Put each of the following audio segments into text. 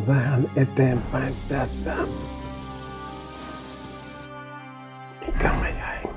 Vähän eteenpäin tätä. Mikä mä jäin?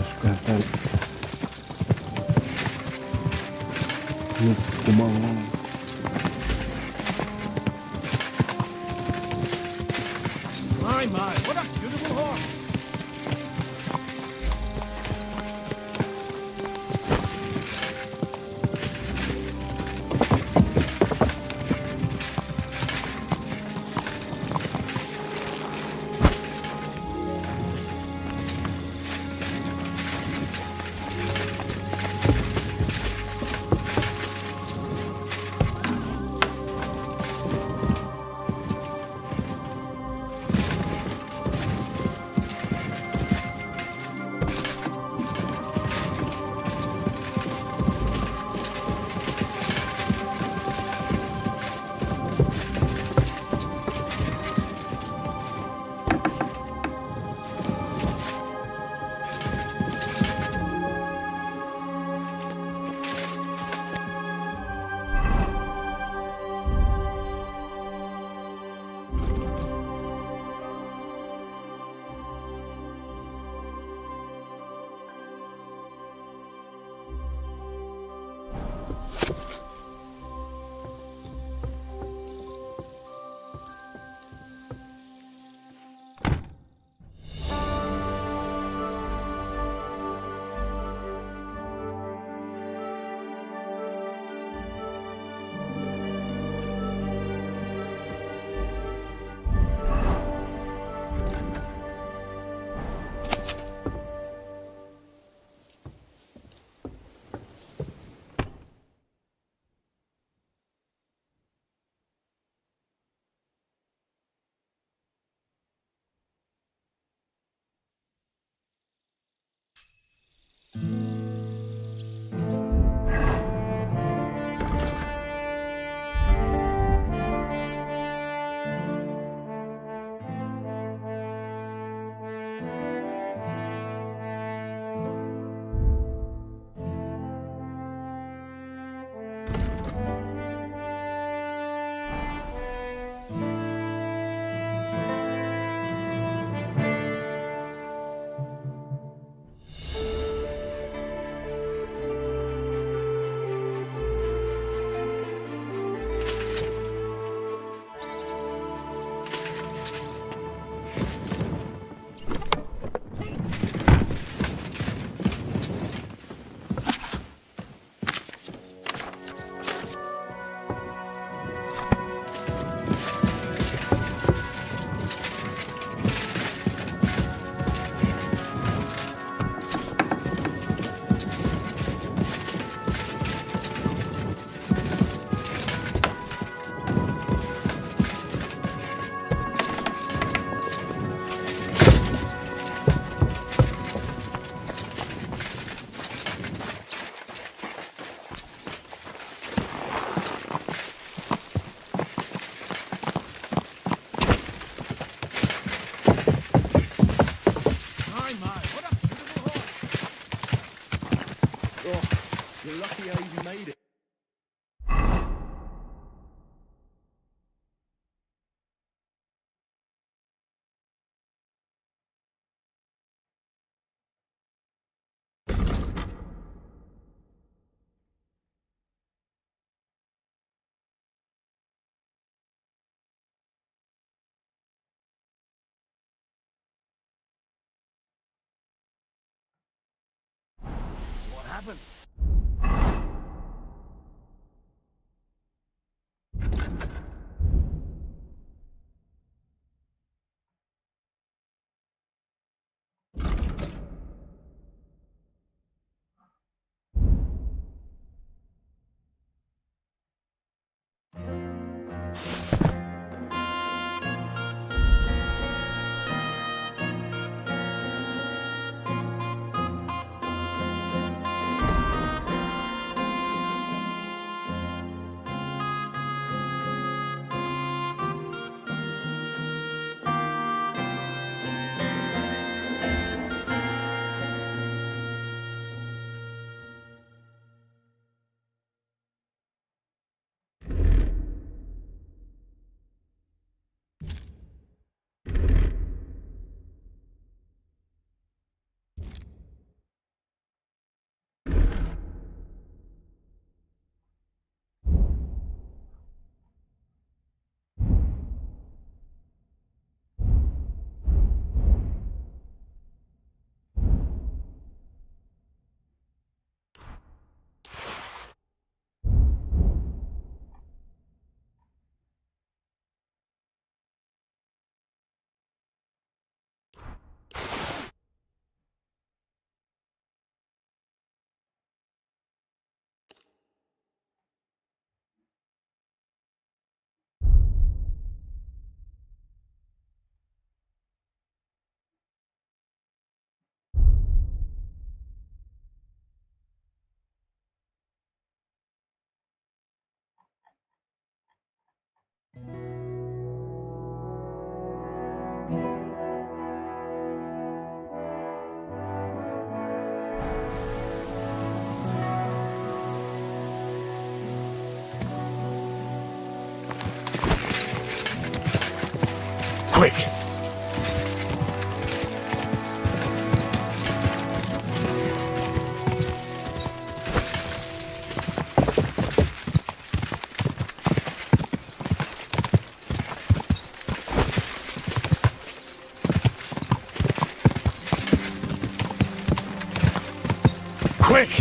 Pystytään nukkumaan. My, what a beautiful horse! happened? Quick! Quick!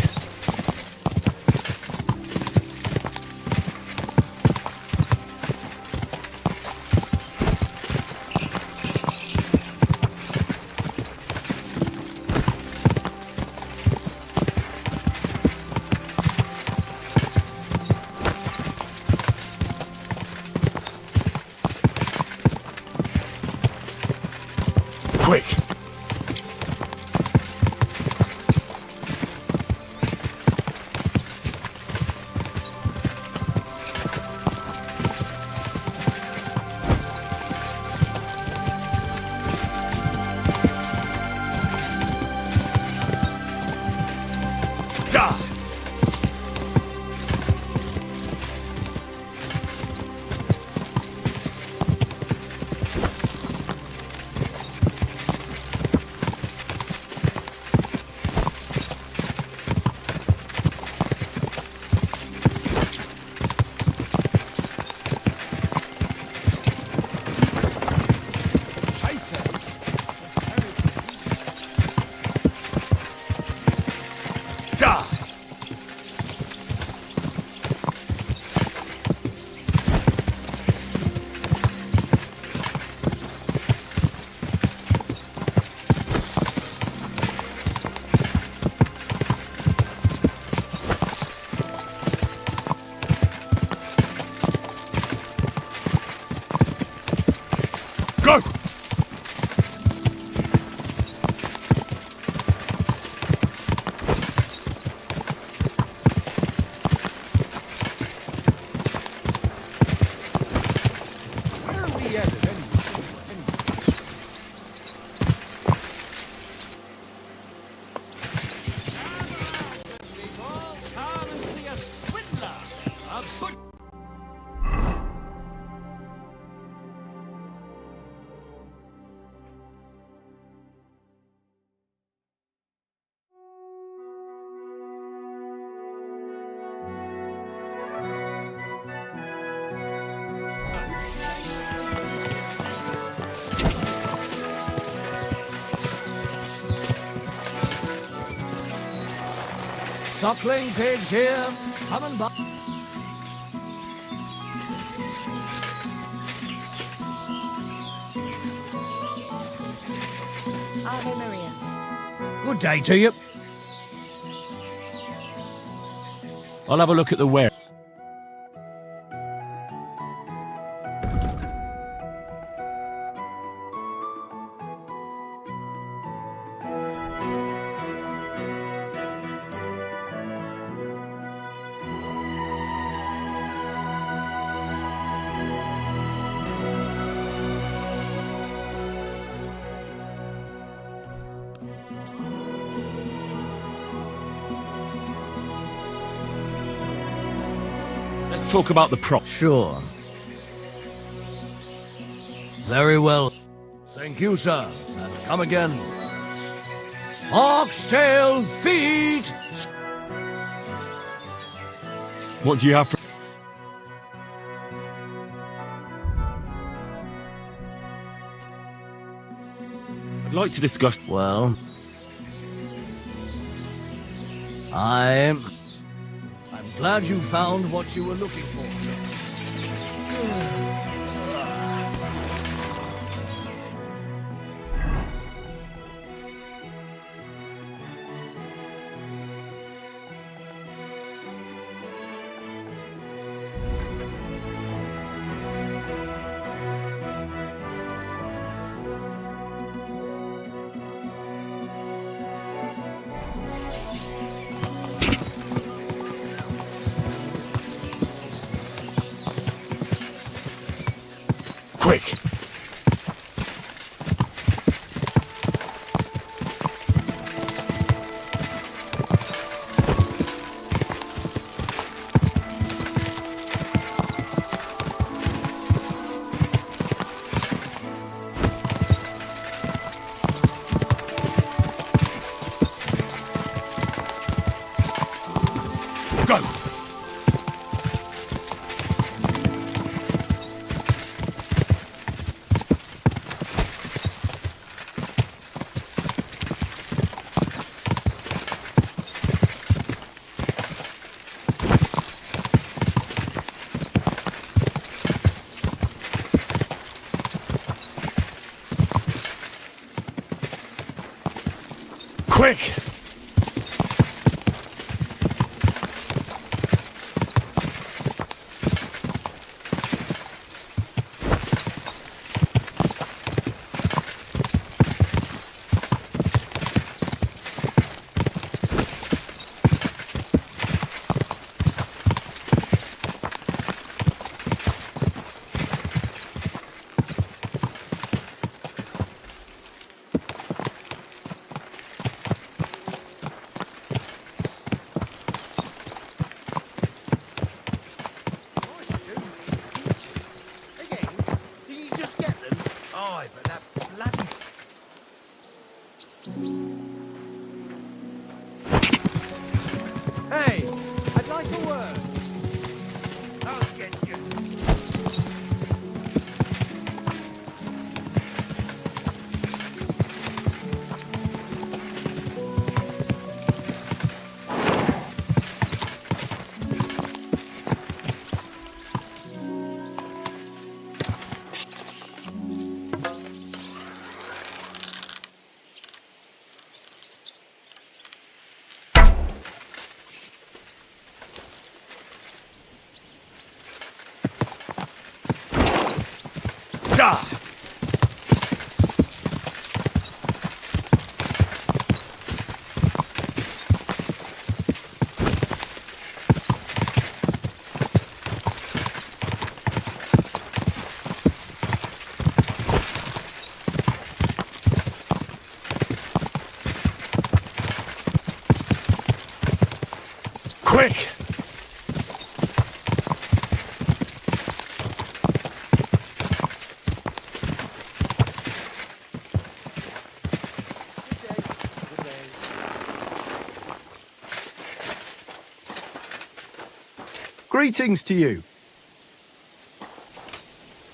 Quick! Da! Da! Go! Where are we headed anyway? Come and see a swindler! A butcher! suckling pigs here. Come and buy. Ave Maria. Good day to you. I'll have a look at the ware. Let's talk about the prop. Sure. Very well. Thank you, sir. And come again. Oxtail feet! What do you have for... I'd like to discuss... Well, I'm glad you found what you were looking for, sir. Quick! Go! Quick! Hey, I'd like a word. I'll get you. Da! Quick! Greetings to you.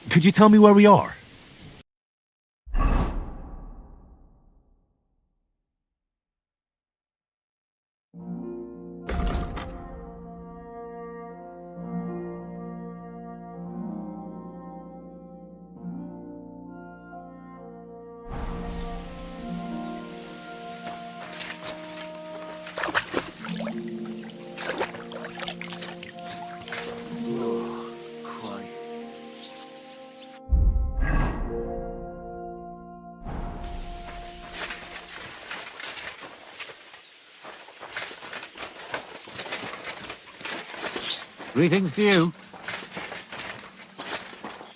Could you tell me where we are? Greetings to you.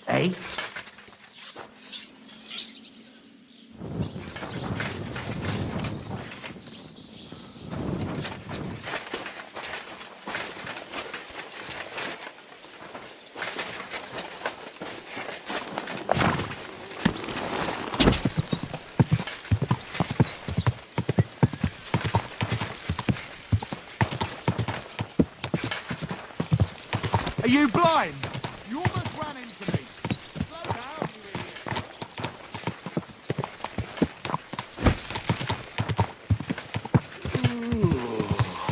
Eh? Are you blind? You almost ran into me. Slow down, you idiot.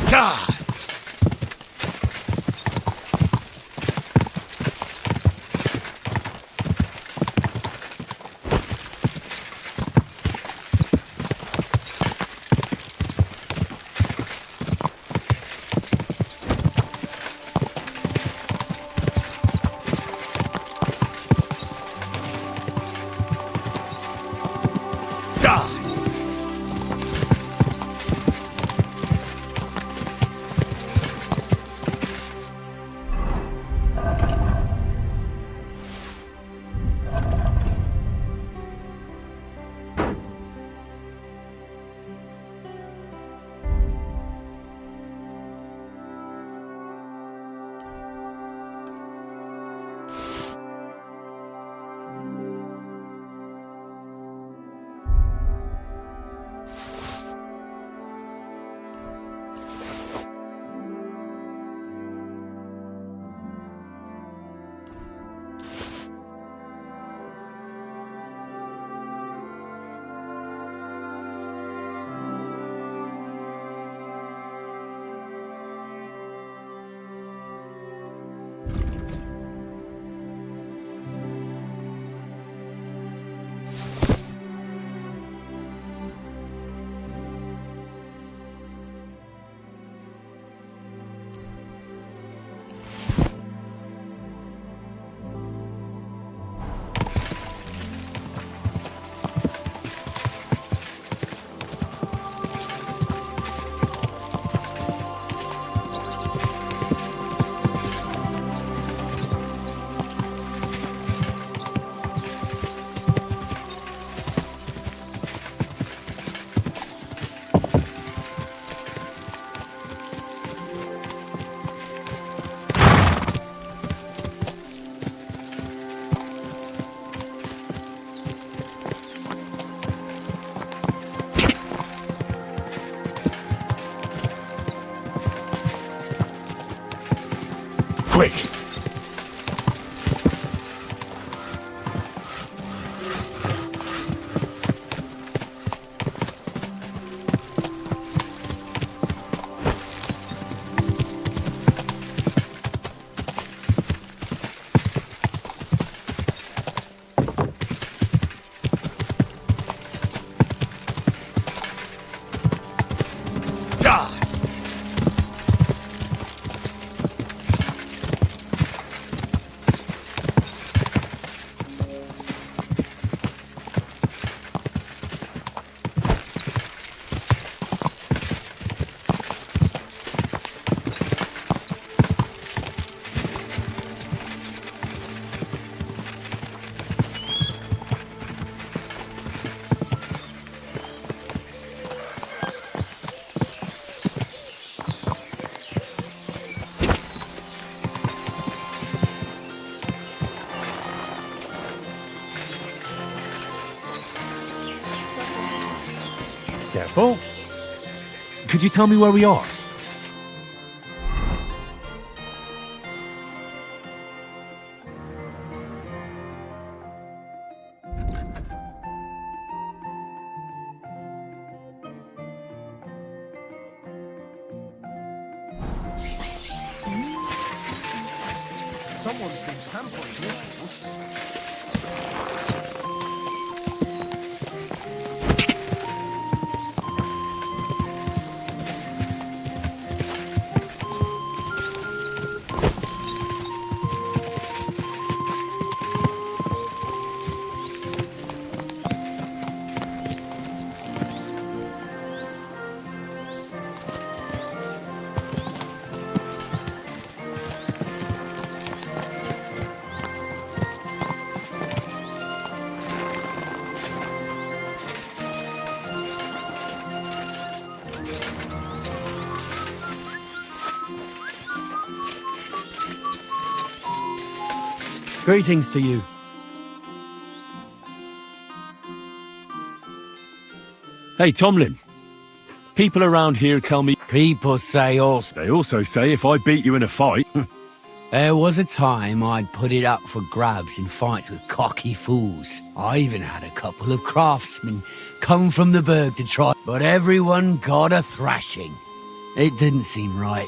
God! Quick! Careful. Could you tell me where we are? Someone's been pampering this horse. Greetings to you. Hey, Tomlin. People around here tell me... People say also. They also say if I beat you in a fight... There was a time I'd put it up for grabs in fights with cocky fools. I even had a couple of craftsmen come from the burg to try, but everyone got a thrashing. It didn't seem right.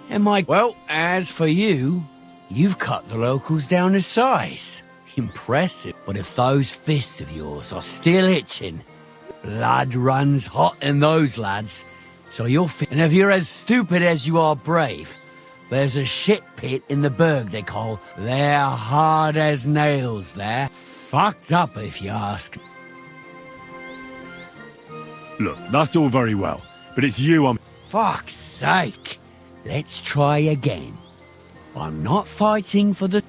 And well, as for you, you've cut the locals down to size. Impressive. But if those fists of yours are still itching, blood runs hot in those lads. So you're fit. And if you're as stupid as you are brave, there's a shit pit in the burg they call. They're hard as nails there. Fucked up if you ask. Look, that's all very well, but it's you I'm... Fuck's sake. Let's try again. I'm not fighting for the...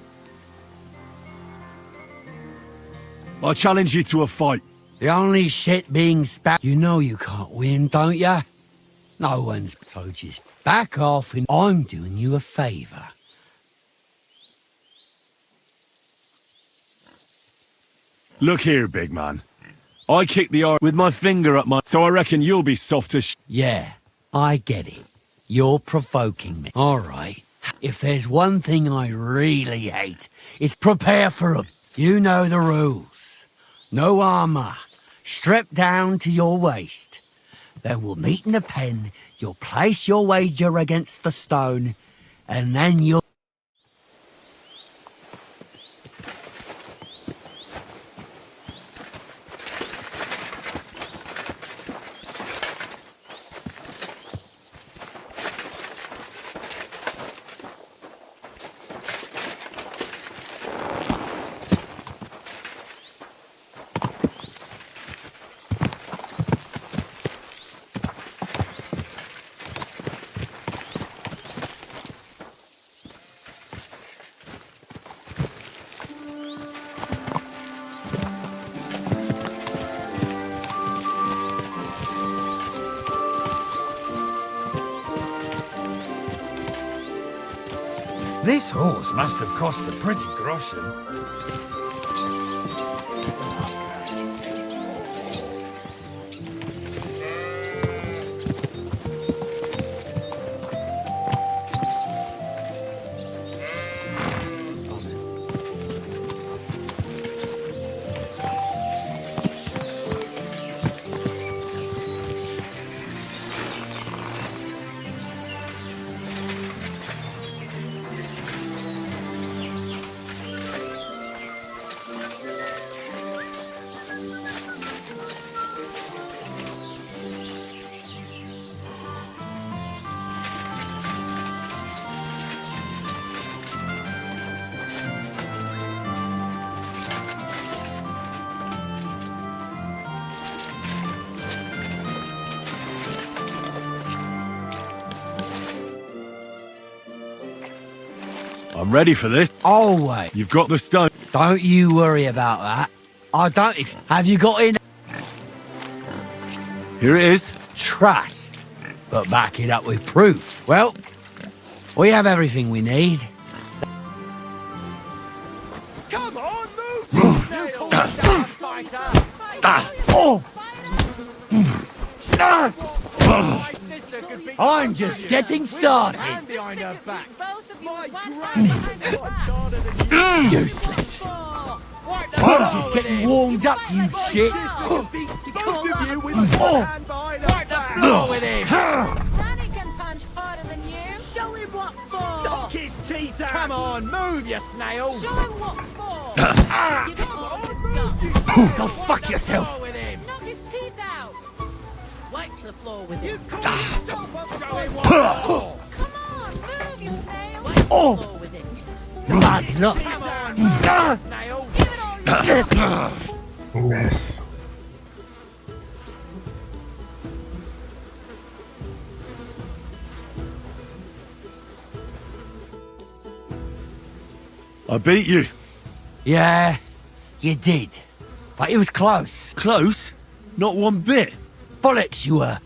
I challenge you to a fight. The only shit being spat... You know you can't win, don't ya? No one's... So just back off and I'm doing you a favour. Look here, big man. I kicked the R with my finger up my... So I reckon you'll be soft as... Yeah, I get it. You're provoking me. All right. If there's one thing I really hate, it's prepare for 'em. You know the rules. No armour. Stripped down to your waist. Then we'll meet in the pen. You'll place your wager against the stone. And then you'll... This horse must have cost a pretty groschen. I'm ready for this. Always. You've got the stone. Don't you worry about that. I don't... Have you got in... Here it is. Trust, but back it up with proof. Well, we have everything we need. Come on, move! I'm just getting started. Behind her back. Both of you one hand behind the back. Useless. I'm just getting warmed up, you shit. Both of you with one hand behind her back. Floor with him. Danny can punch harder than you. Show him what for. Knock his teeth out. Come on, move, you snail. Show him what for. Give him all Go fuck yourself. With him. Knock his teeth out. Wipe the floor with him. Call yourself up going what for? Come on, move, you snail. Oh. Wipe the floor with him. Bad luck. Come on, move, you snail. Give it all you Yes. I beat you. Yeah, you did. But it was close. Close? Not one bit. Bollocks you were.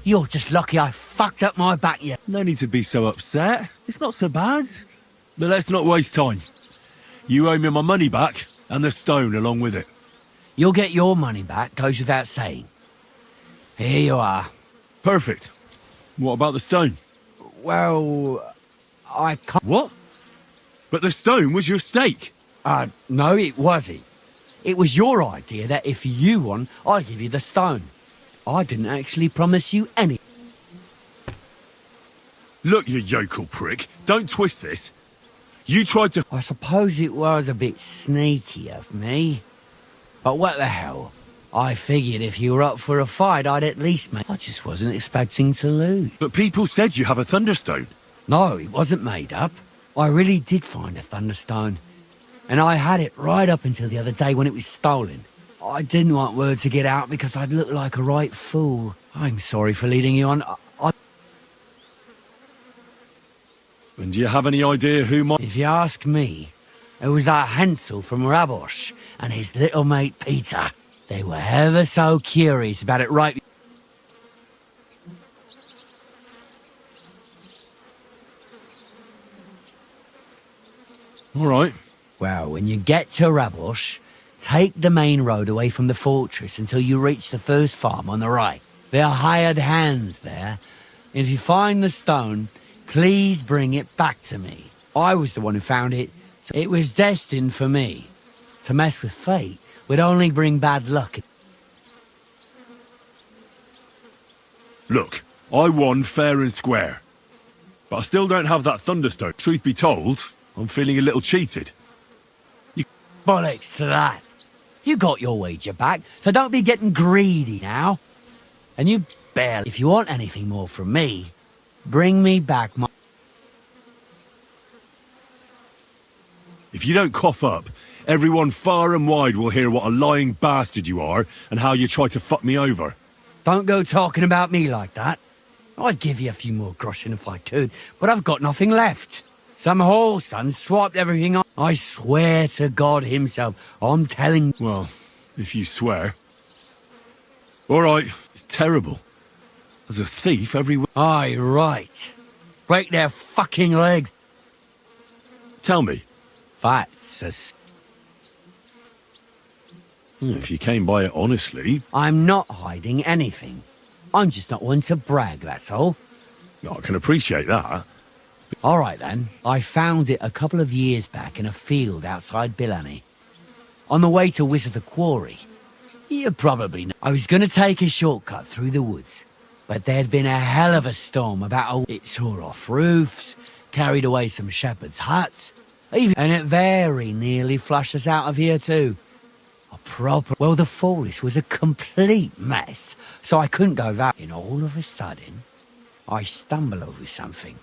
You're just lucky I fucked up my back yet. No need to be so upset. It's not so bad. But let's not waste time. You owe me my money back, and the stone along with it. You'll get your money back, goes without saying. Here you are. Perfect. What about the stone? Well, I can't... What? But the stone was your stake. No, it wasn't. It was your idea that if you won, I'd give you the stone. I didn't actually promise you any. Look, you yokel prick. Don't twist this. You tried to... I suppose it was a bit sneaky of me. But what the hell? I figured if you were up for a fight, I'd at least make... I just wasn't expecting to lose. But people said you have a thunderstone. No, it wasn't made up. I really did find a thunderstone. And I had it right up until the other day when it was stolen. I didn't want word to get out because I'd look like a right fool. I'm sorry for leading you on. And do you have any idea who might... If you ask me, it was that Hansel from Rabosh and his little mate Peter. They were ever so curious about it right... All right. Well, when you get to Rabosh, take the main road away from the fortress until you reach the first farm on the right. There are hired hands there. And if you find the stone, please bring it back to me. I was the one who found it, so it was destined for me. To mess with fate would only bring bad luck. Look, I won fair and square. But I still don't have that thunderstone. Truth be told, I'm feeling a little cheated. Bollocks to that. You got your wager back, so don't be getting greedy now. And you barely... If you want anything more from me, bring me back my... If you don't cough up, everyone far and wide will hear what a lying bastard you are and how you tried to fuck me over. Don't go talking about me like that. I'd give you a few more groschen if I could, but I've got nothing left. Some whoreson swiped everything on. I swear to God himself, I'm telling... Well, if you swear. All right, it's terrible. There's a thief everywhere. Aye, right. Break their fucking legs. Tell me, That's a... if you came by it honestly... I'm not hiding anything. I'm just not one to brag, that's all. I can appreciate that. All right, then. I found it a couple of years back in a field outside Billany. On the way to Wizard the Quarry. You probably know. I was going to take a shortcut through the woods, but there'd been a hell of a storm about It tore off roofs, carried away some shepherds' huts, and it very nearly flushed us out of here too. A proper... Well, the forest was a complete mess, so I couldn't go that. And all of a sudden, I stumble over something.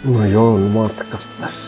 No joulumatka tässä.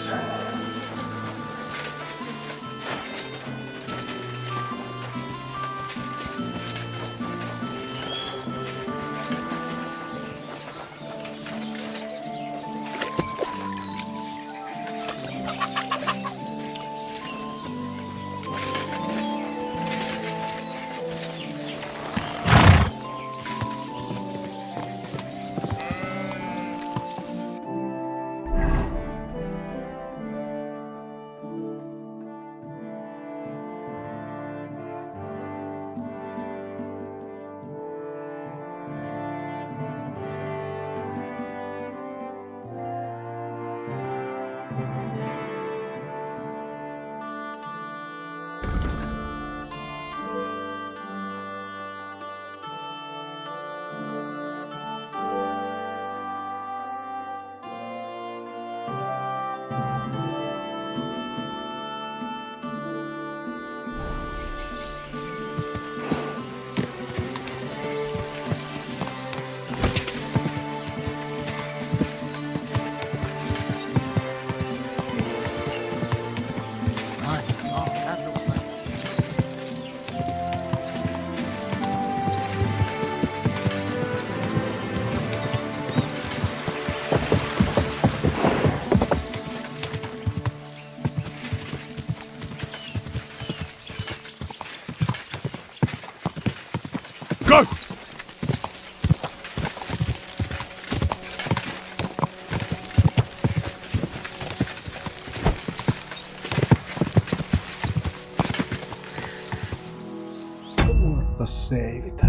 seivitä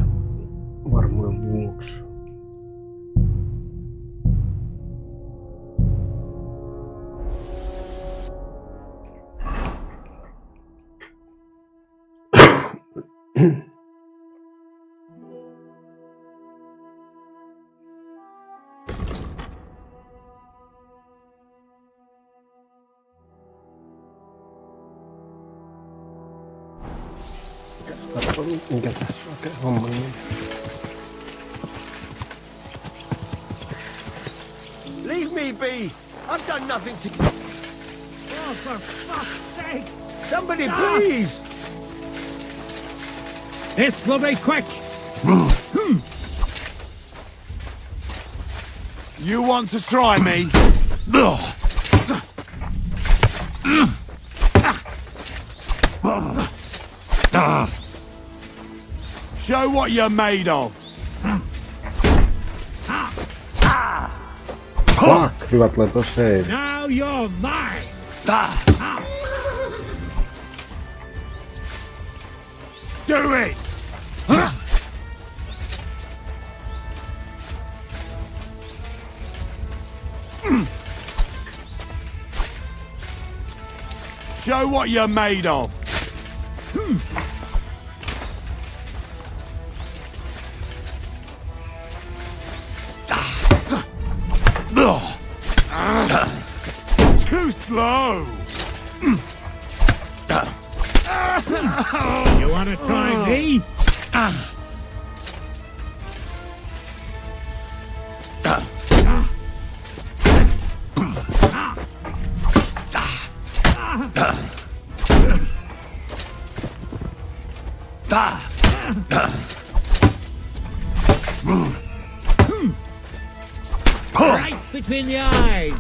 varmuuden vuoksi. Mikä tässä oikein homma niin? Leave me be! I've done nothing to... Oh, for fuck's sake! Somebody please! This will be quick! You want to try me? Show what you're made of. Fuck! Hyvät laitoi save. Now you're mine! Do it! Show what you're made of. Too slow. You wanna try me? Right between the eyes.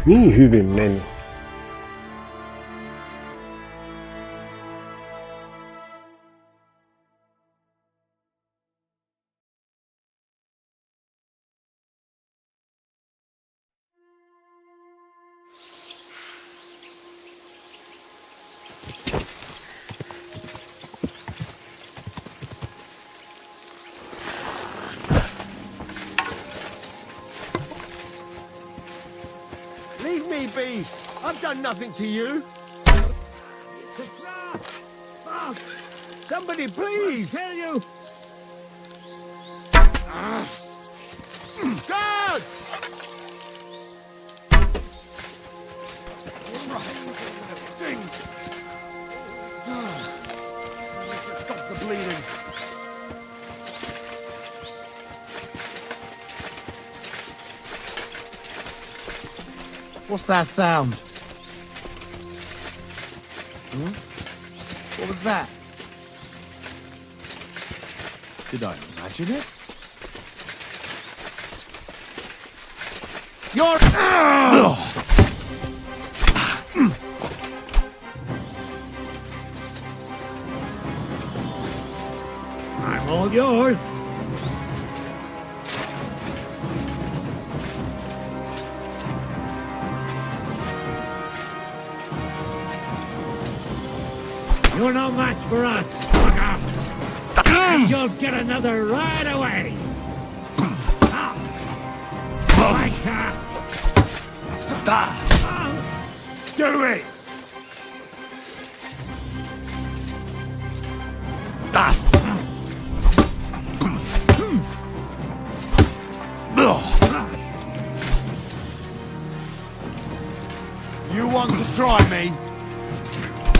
Niin hyvin meni. Leave me be. I've done nothing to you. Somebody please. Tell you. God! Stings. Stop the bleeding. What's that sound? What was that? Did I imagine it? You're... I'm all yours. You're no match for us. Fuck up. And you'll get another right away. I can't. Do it! You want to try me?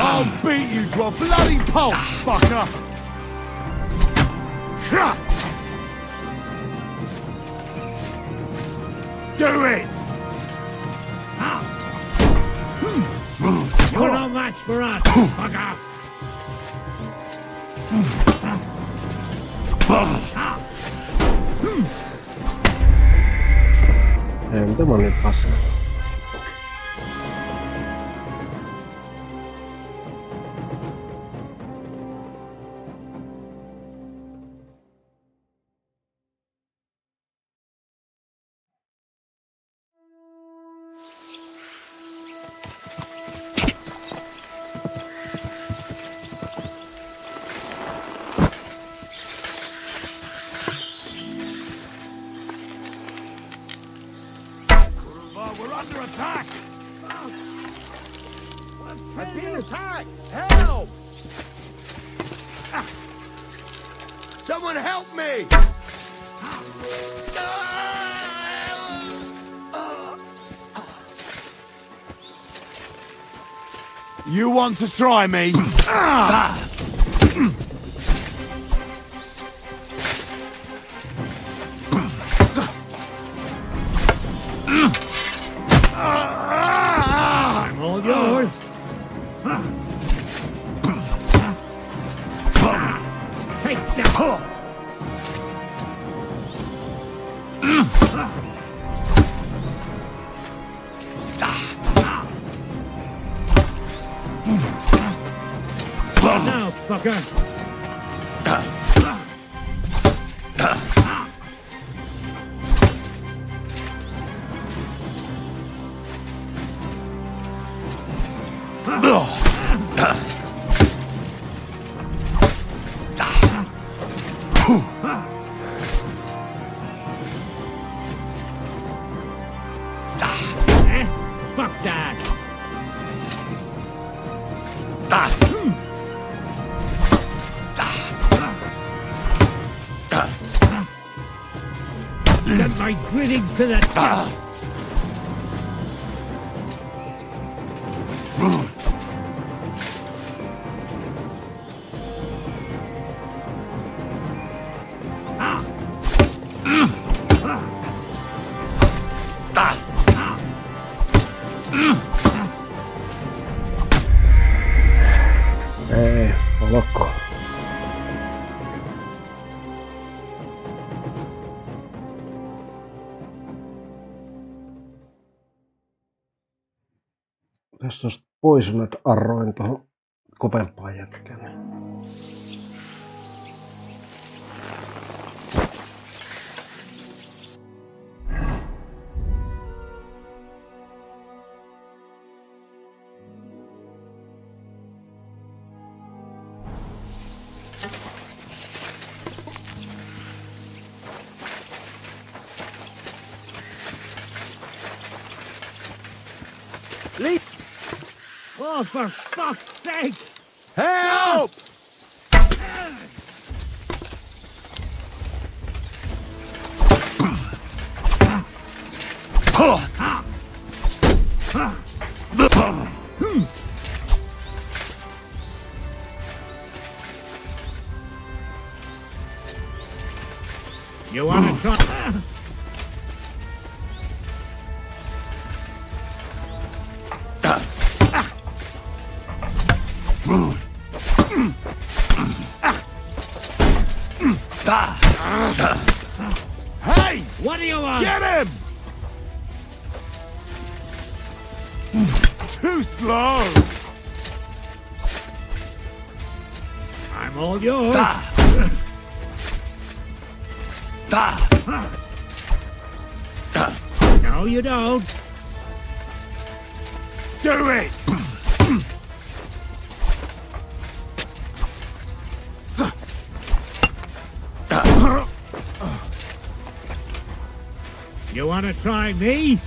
I'll beat you to a bloody pulp, fucker! Do it! You're no match for us. Fuck up. Ei, tämä on niin paska. I've been attacked! Help! Ah. Someone help me! You want to try me? I'm all yours. Take that. Now, fucker. Fuck that. Send my gritting to the top. Ei, olko? Tässä olisi poisonut arroin tuohon kovempaan jätkään. Oh, for fuck's sake! Help! You wanna try? Hey! What do you want? Get him! Too slow! I'm all yours. No, you don't. Do it! You wanna try me?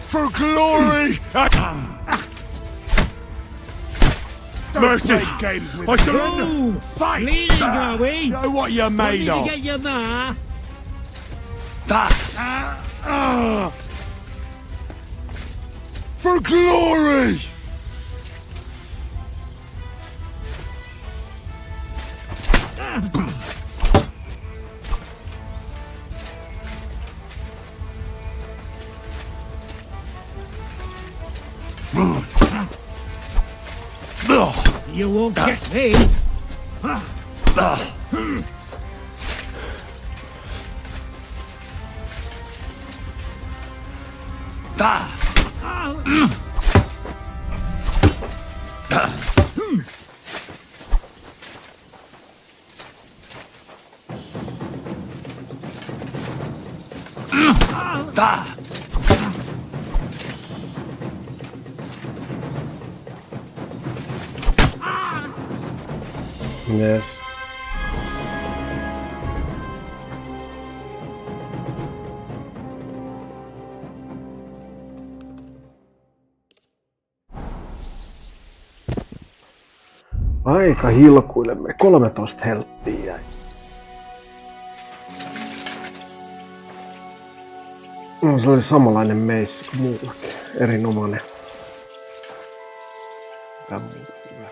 For glory! Mercy! Games with I shall- Oh, Fight! bleeding, are we? Know what you're Want made me to of! get your ma? For glory! You won't get me. Yes. Aika hilkuilemme. 13 helttiä jäi. No, se oli samanlainen meissi kuin muullakin. Erinomainen. Mitä muuta hyvä.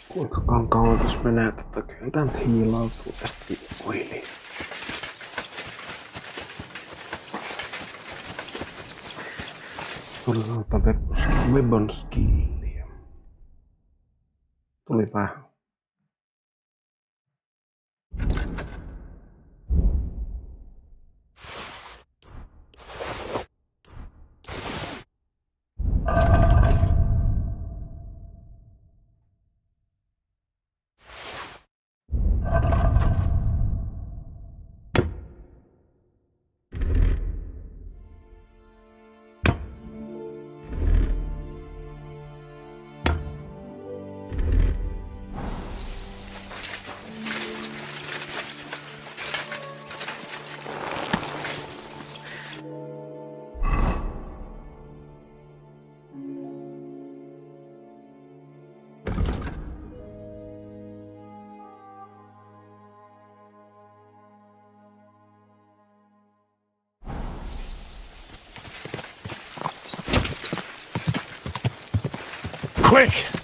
Kuinka kauan tässä menee tätä? Kyllä tää nyt hiilautuu tästä pikkuhiljaa. Tuli weapon skillia. Tuli vähän. Quick!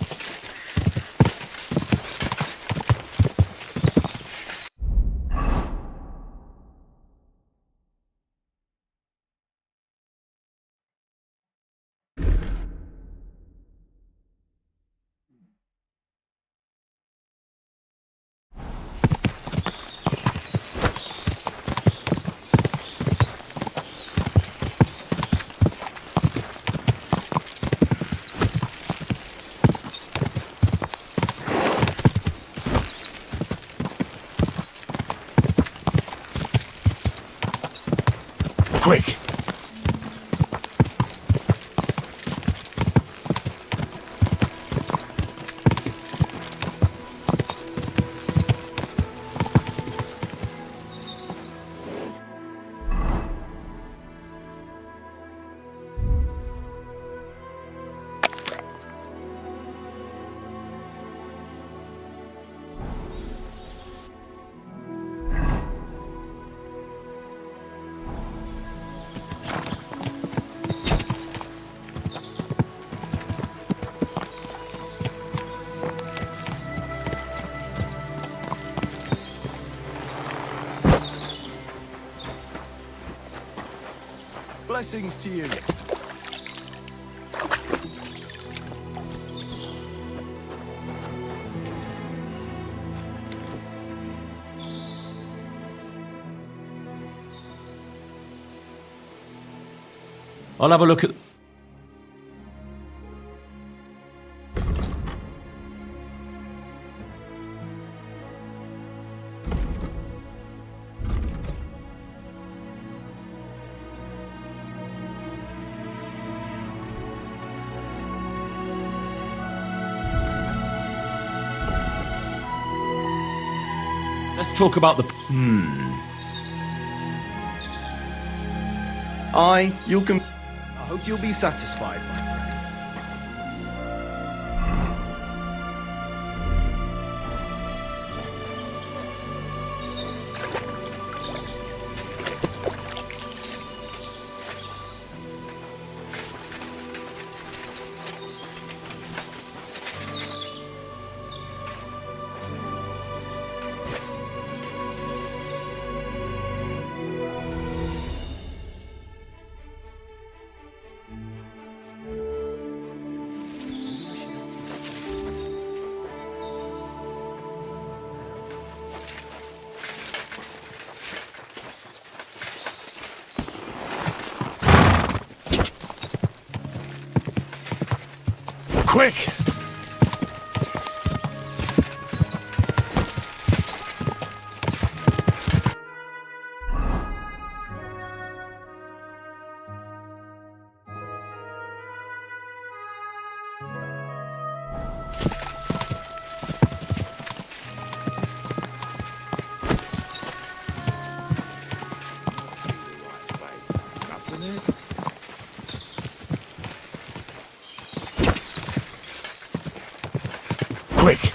Blessings to you. I'll have a look at... Let's talk about the... I hope you'll be satisfied, my friend. Quick! Quick!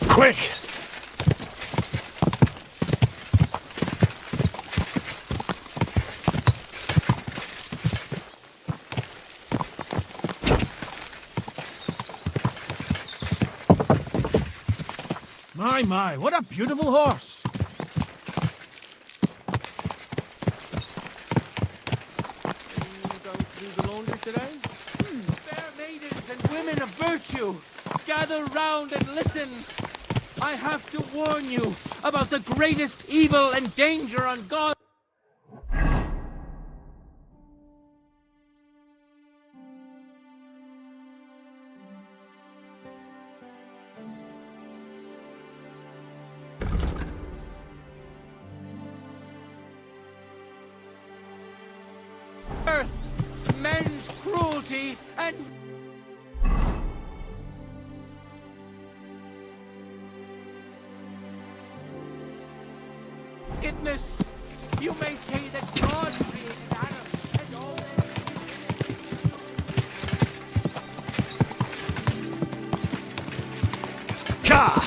Quick! My, what a beautiful horse! Going to do the laundry today? Fair maidens and women of virtue, gather round and listen. I have to warn you about the greatest evil and danger on God. Earth, men's cruelty, and wickedness. You may say that God created Adam and all Ka!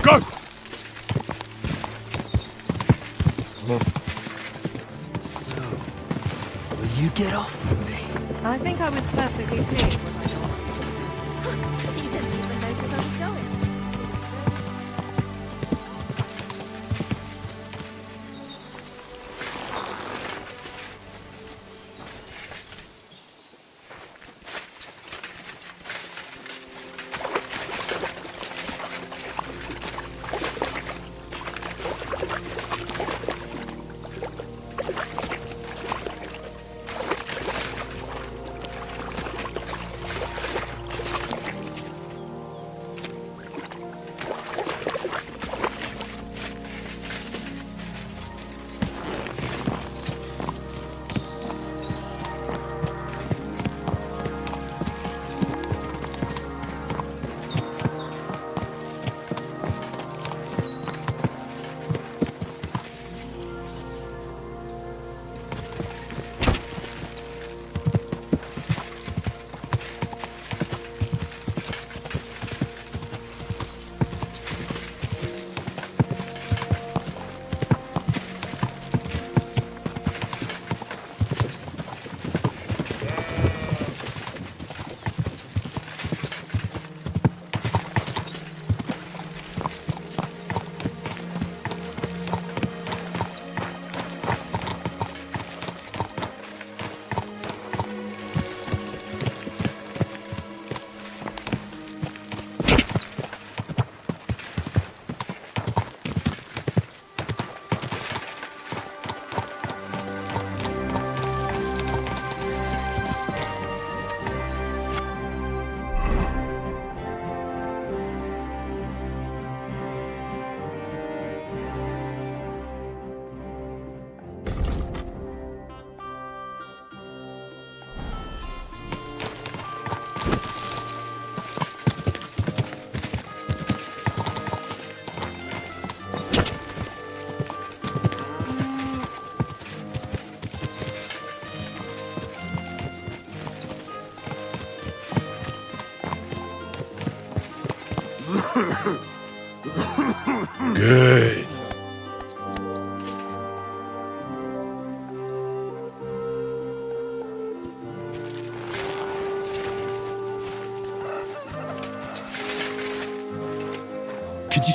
Go! Will you get off from me? I think I was perfectly clear, was I not? You didn't even notice I was going.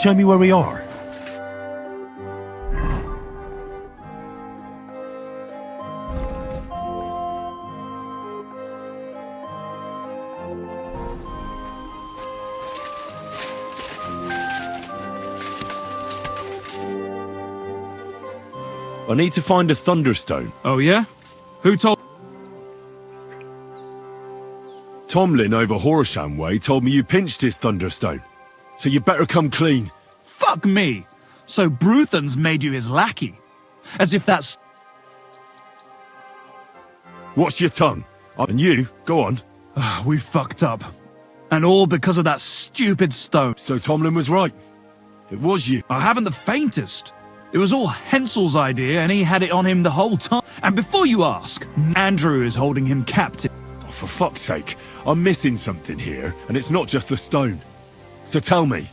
show me where we are? I need to find a thunderstone. Oh, yeah? Who told... Tomlin over Horsham Way told me you pinched his thunderstone. So you better come clean. Fuck me! So Bruthan's made you his lackey? As if that's... Watch your tongue. And you, go on. We fucked up. And all because of that stupid stone. So Tomlin was right. It was you. I haven't the faintest. It was all Hensel's idea, and he had it on him the whole time. And before you ask, Andrew is holding him captive. Oh, for fuck's sake, I'm missing something here, and it's not just the stone. So tell me.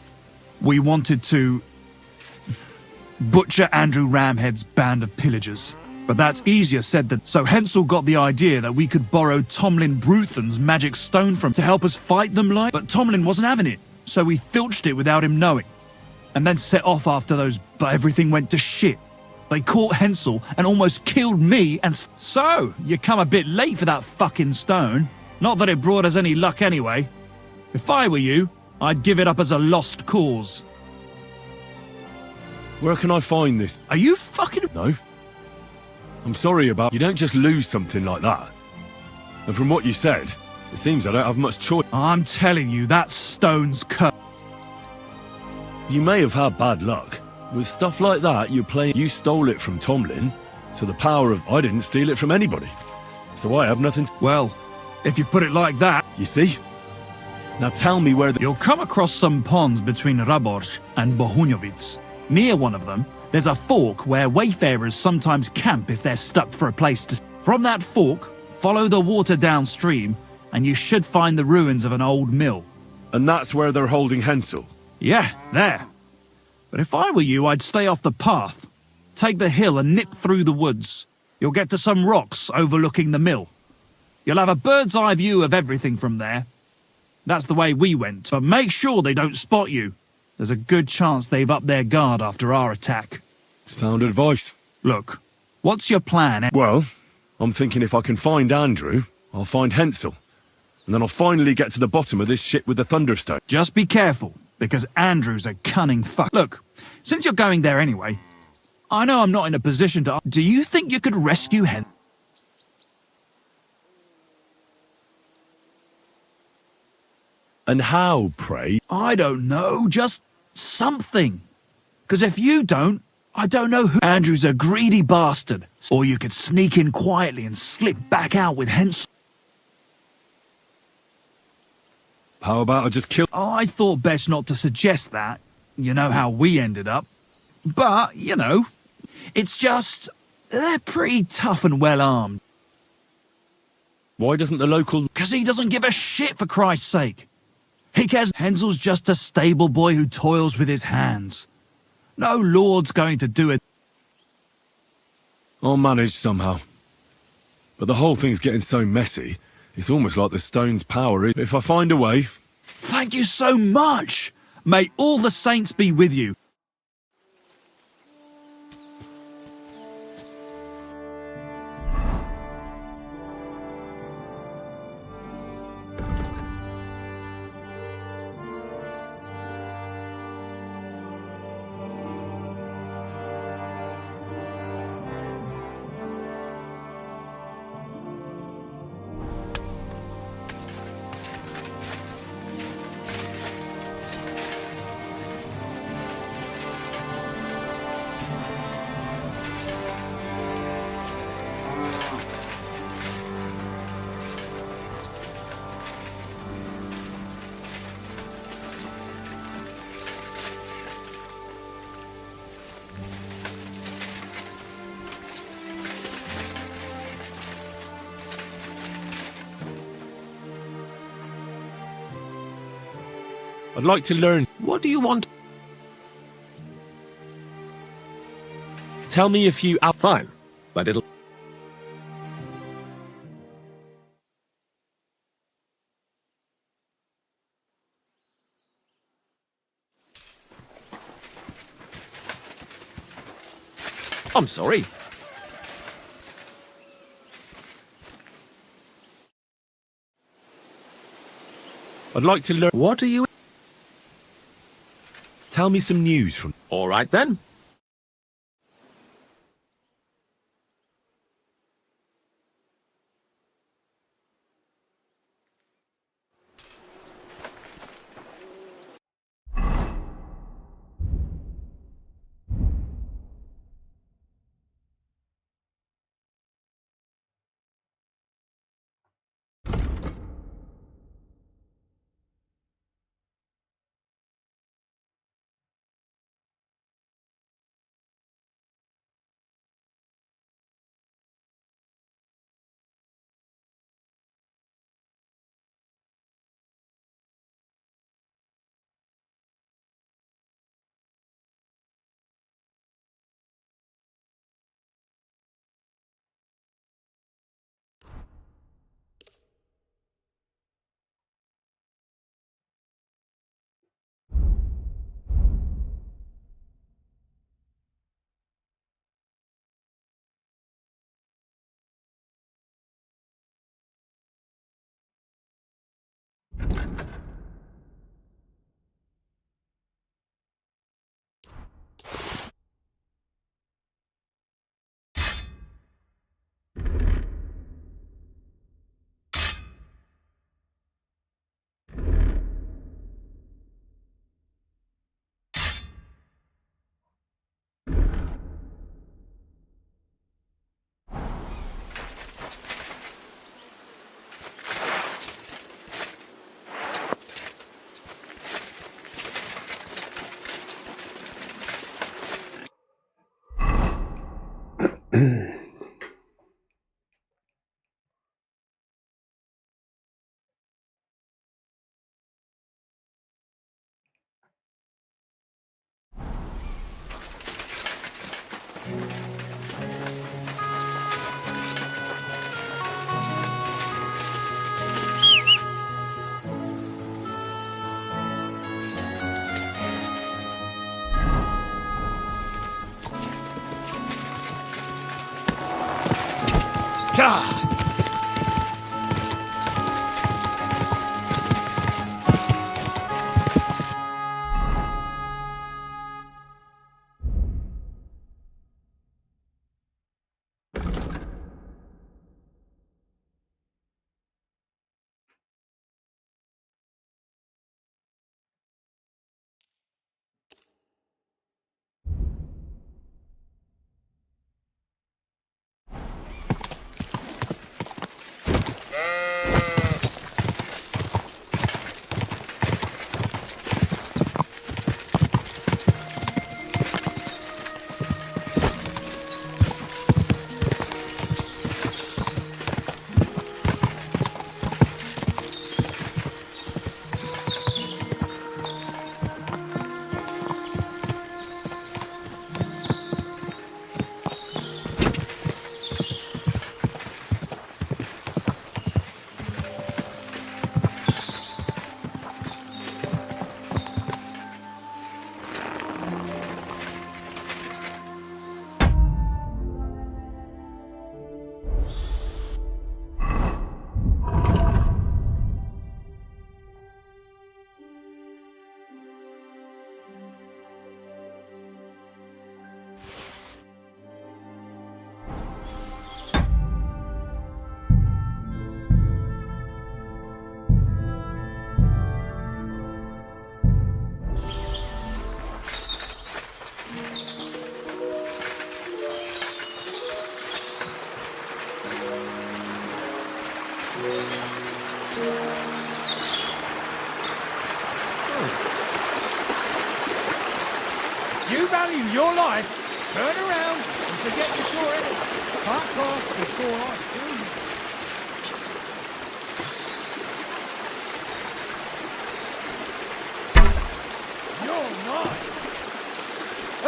We wanted to... butcher Andrew Ramhead's band of pillagers. But that's easier said than... So Hensel got the idea that we could borrow Tomlin Bruthan's magic stone from to help us fight them like... But Tomlin wasn't having it, so we filched it without him knowing. And then set off after those... But everything went to shit. They caught Hensel and almost killed me and... So, you come a bit late for that fucking stone. Not that it brought us any luck anyway. If I were you, I'd give it up as a lost cause. Where can I find this? Are you fucking... No. I'm sorry about... You don't just lose something like that. And from what you said, it seems I don't have much choice. I'm telling you, that stone's cursed. You may have had bad luck. With stuff like that, you're playing... You stole it from Tomlin, so the power of... I didn't steal it from anybody. So I have nothing to... Well, if you put it like that... You see? Now tell me where the... You'll come across some ponds between Raborj and Bohunjovic. Near one of them, there's a fork where wayfarers sometimes camp if they're stuck for a place to... From that fork, follow the water downstream, and you should find the ruins of an old mill. And that's where they're holding Hensel? Yeah, there. But if I were you, I'd stay off the path. Take the hill and nip through the woods. You'll get to some rocks overlooking the mill. You'll have a bird's eye view of everything from there. That's the way we went, but make sure they don't spot you. There's a good chance they've upped their guard after our attack. Sound advice. Look, what's your plan? Well, I'm thinking if I can find Andrew, I'll find Hensel. And then I'll finally get to the bottom of this shit with the thunderstone. Just be careful, because Andrew's a cunning fuck. Look, since you're going there anyway, I know I'm not in a position to... Do you think you could rescue Hen? And how, pray? I don't know, just something. Because if you don't, I don't know who... Andrew's a greedy bastard. Or you could sneak in quietly and slip back out with Hensel. How about I just kill... I thought best not to suggest that. You know how we ended up. But, you know, it's just... They're pretty tough and well-armed. Why doesn't the local... Because he doesn't give a shit, for Christ's sake. He cares... Hensel's just a stable boy who toils with his hands. No lord's going to do it. I'll manage somehow. But the whole thing's getting so messy, it's almost like the stone's power is... If I find a way... Thank you so much! May all the saints be with you. I'd like to learn... What do you want? Tell me if you... Fine, but it'll... I'm sorry. I'd like to learn. What are you... Tell me some news from. All right, then. You value your life, turn around and forget you saw it. Fuck off before I kill you. You're mine.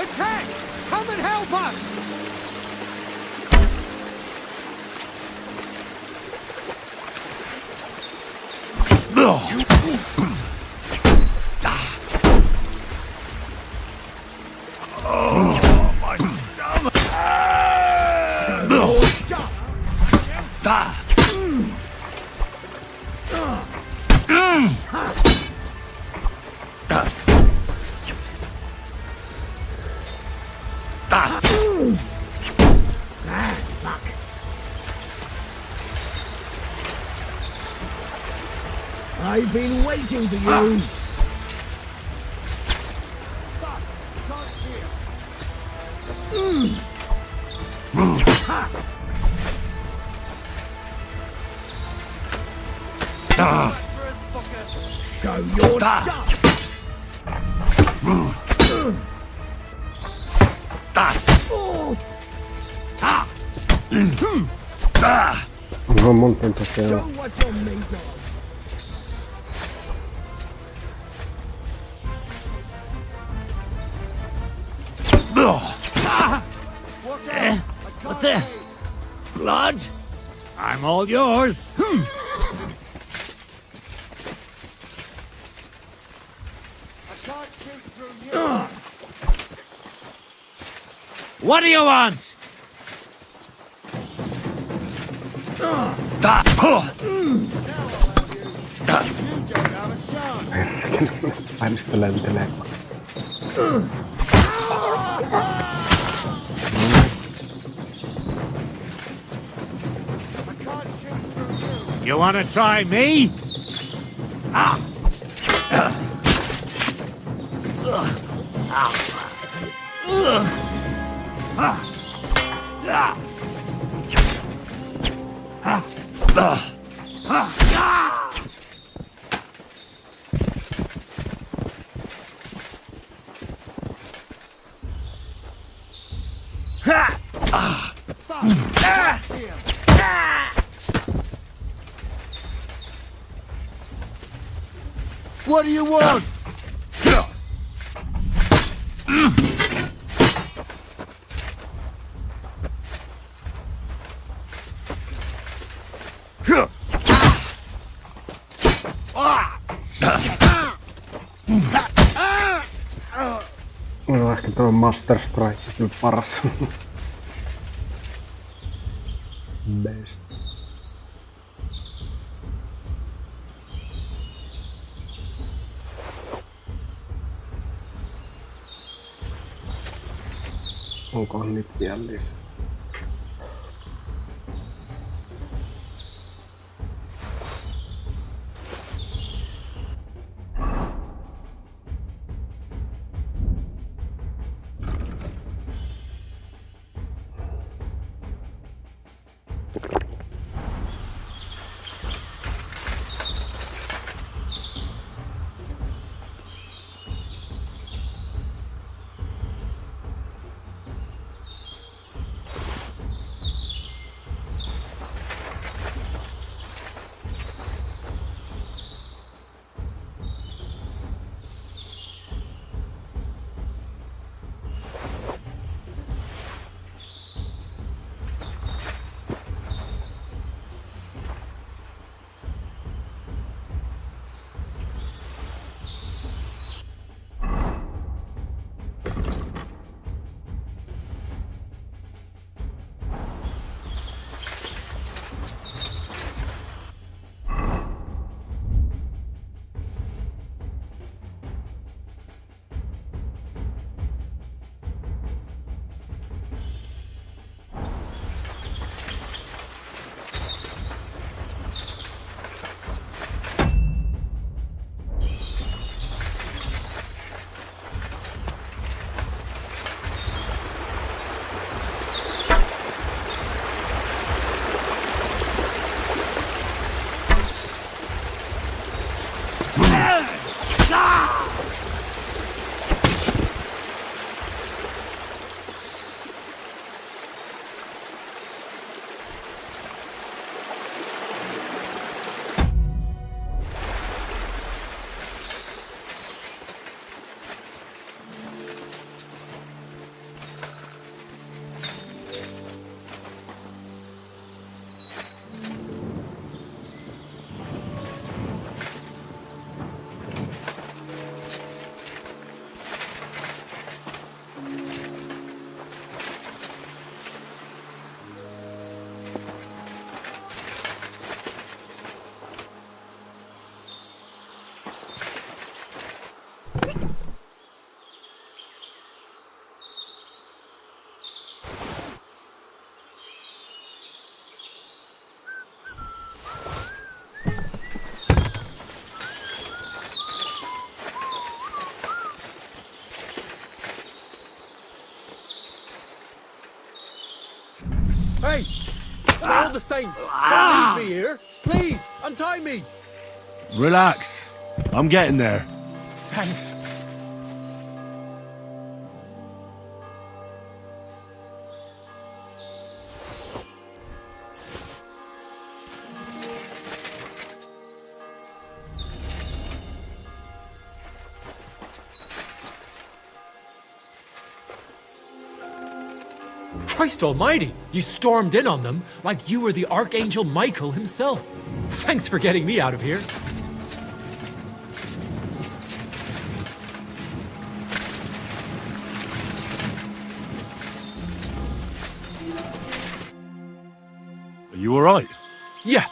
Attack! Come and help us! My stomach! I've been waiting for you. Show your stuff. Onko mun tempo siellä? Show what you're made of. What the? Blood? I'm all yours. What do you want? Äänistä lentelee. You want to try me? What do you want? No ehkä tuo Master Strike kyllä paras. Best. Onkohan nyt vielä lisää? Hey! All the saints! Don't leave me here! Please, untie me! Relax. I'm getting there. Thanks. Christ almighty, you stormed in on them like you were the Archangel Michael himself. Thanks for getting me out of here. Are you alright? Yeah.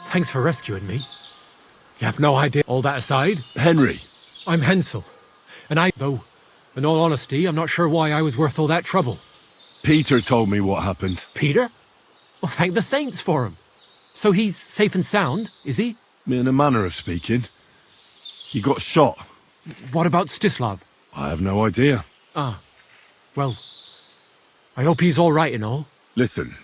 Thanks for rescuing me. You have no idea. All that aside, Henry. I'm Hensel. And though, in all honesty, I'm not sure why I was worth all that trouble. Peter told me what happened. Peter? Well, thank the saints for him. So he's safe and sound, is he? In a manner of speaking. He got shot. What about Stislav? I have no idea. Well, I hope he's all right and all. Listen,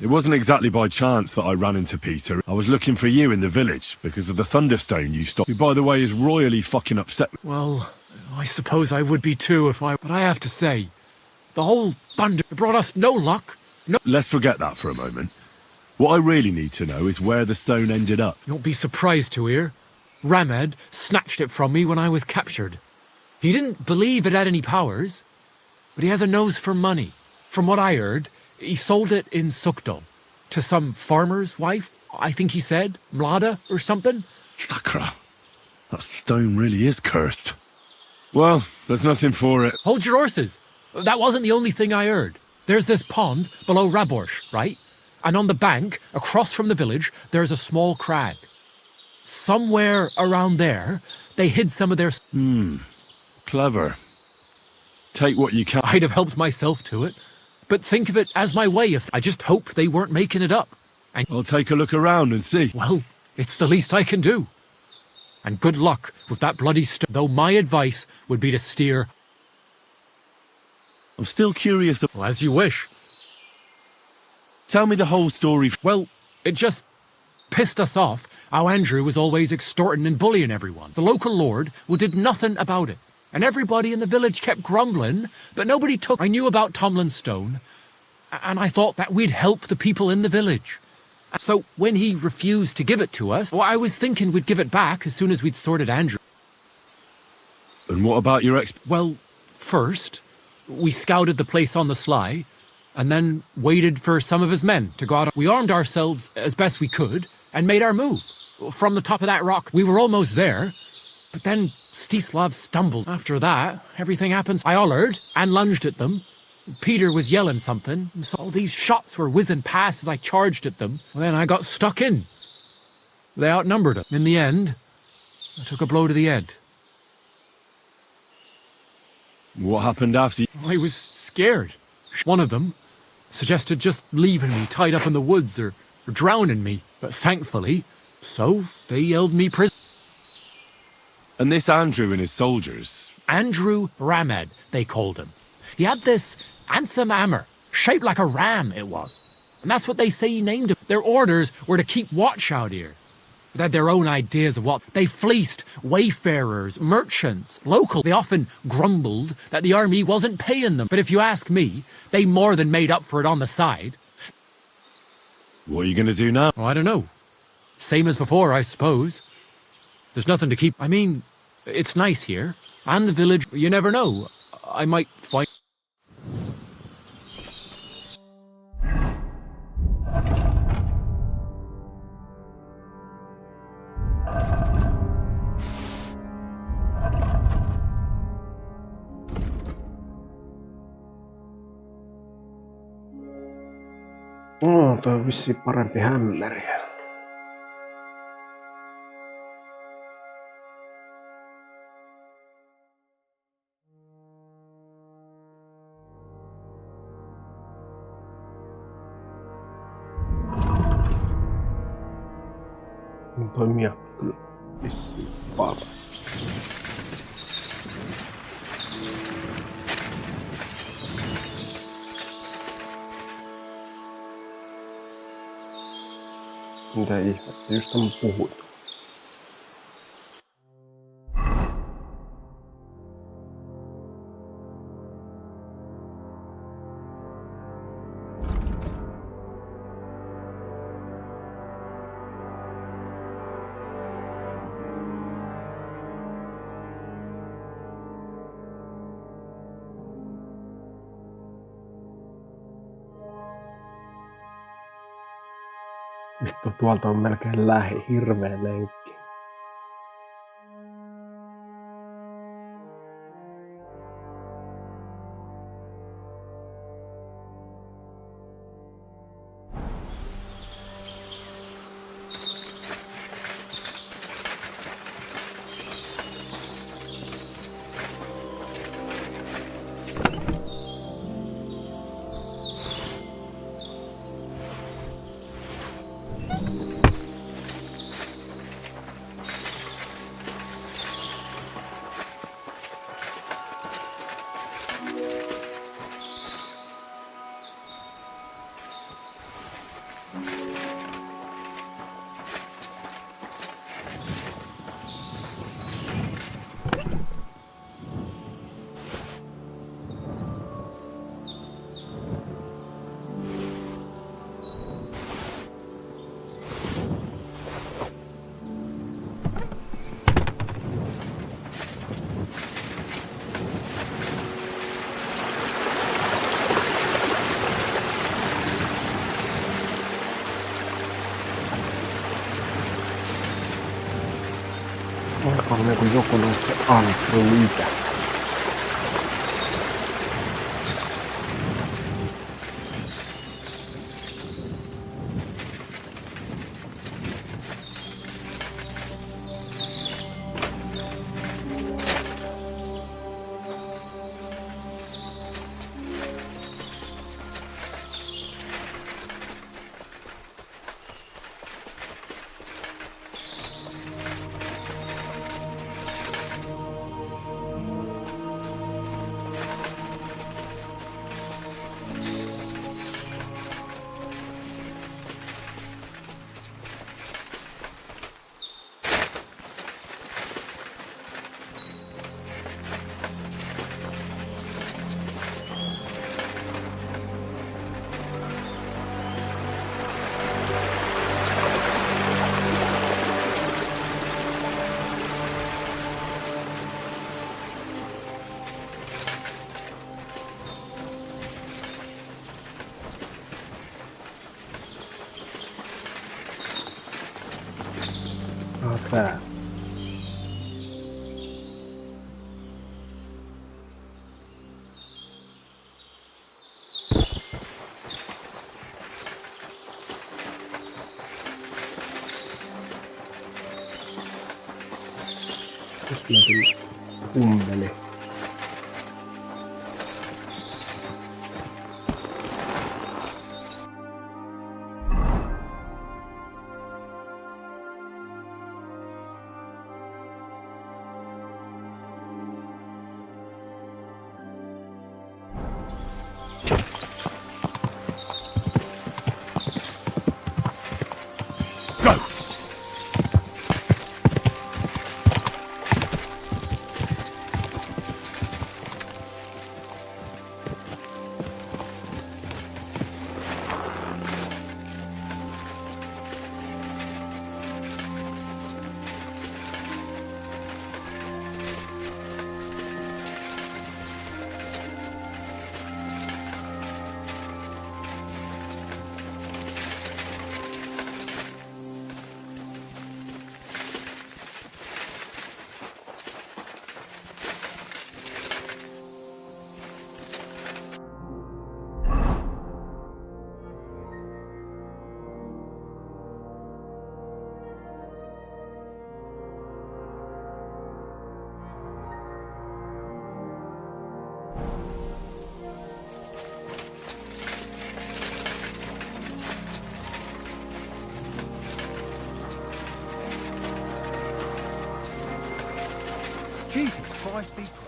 it wasn't exactly by chance that I ran into Peter. I was looking for you in the village because of the thunderstone you stopped. Who, by the way, is royally fucking upset with. Well, I suppose I would be too but I have to say, the whole thunder brought us no luck. No. Let's forget that for a moment. What I really need to know is where the stone ended up. You won't be surprised to hear. Ramed snatched it from me when I was captured. He didn't believe it had any powers, but he has a nose for money. From what I heard, he sold it in Sukdom to some farmer's wife, I think he said, Mlada or something. Sakra. That stone really is cursed. Well, there's nothing for it. Hold your horses. That wasn't the only thing I heard. There's this pond below Raborsh, right? And on the bank, across from the village, there's a small crag. Somewhere around there, they hid some of their... Clever. Take what you can. I'd have helped myself to it, but think of it as my way of... I just hope they weren't making it up. And, I'll take a look around and see. well, it's the least I can do. And good luck with that bloody stone, though my advice would be to steer... I'm still curious. Well, as you wish. Tell me the whole story. Well, it just pissed us off how Andrew was always extorting and bullying everyone. The local lord did nothing about it. And everybody in the village kept grumbling, but nobody took... I knew about Tomlin's stone, and I thought that we'd help the people in the village. So when he refused to give it to us, well, I was thinking we'd give it back as soon as we'd sorted Andrew. And what about your Well, first, we scouted the place on the sly, and then waited for some of his men to go out. We armed ourselves as best we could, and made our move. From the top of that rock, we were almost there, but then Stislav stumbled. After that, everything happened. I hollered and lunged at them. Peter was yelling something, so all these shots were whizzing past as I charged at them. Well, then I got stuck in. They outnumbered them. In the end, I took a blow to the head. What happened after you... I was scared. One of them suggested just leaving me tied up in the woods or drowning me, but thankfully, so they held me prisoner. And this Andrew and his soldiers... Andrew Ramed, they called him. He had this handsome hammer, shaped like a ram it was. And that's what they say he named him. Their orders were to keep watch out here. They had their own ideas of what... They fleeced wayfarers, merchants, local. They often grumbled that the army wasn't paying them. But if you ask me, they more than made up for it on the side. What are you going to do now? Oh, I don't know. Same as before, I suppose. There's nothing to keep... I mean, it's nice here. And the village, you never know. I might find... No, toi on vissiin parempi hämmäri. Mun toi miakka kyllä vissiin paljon. Mitä ihmettä, just on puhuttu. Vittu, tuolta on melkein lähi, hirveä lenkki. Onko niinku joku noista androida? Vähän. Just näkyy kummeli. Jesus Christ be praised.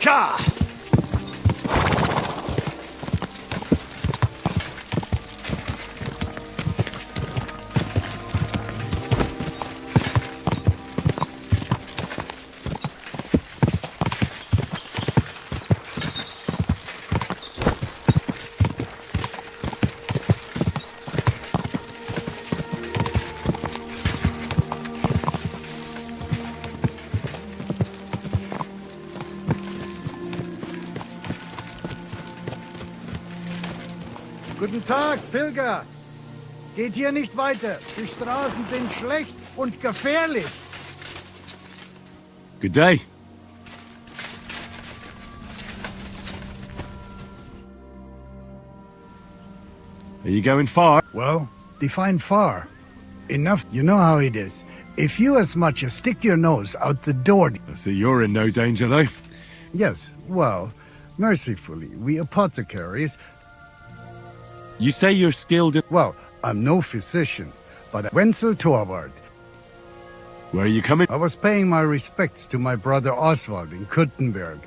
Ka! Guten Tag, Pilger. Geht hier nicht weiter. Die Straßen sind schlecht und gefährlich. Good day. Are you going far? Well, define far. Enough, you know how it is. If you as much as stick your nose out the door... I see you're in no danger, though. Yes, well, mercifully, we apothecaries... You say you're skilled in... Well, I'm no physician, but Wenzel Torwart. Where are you coming? I was paying my respects to my brother Oswald in Kuttenburg.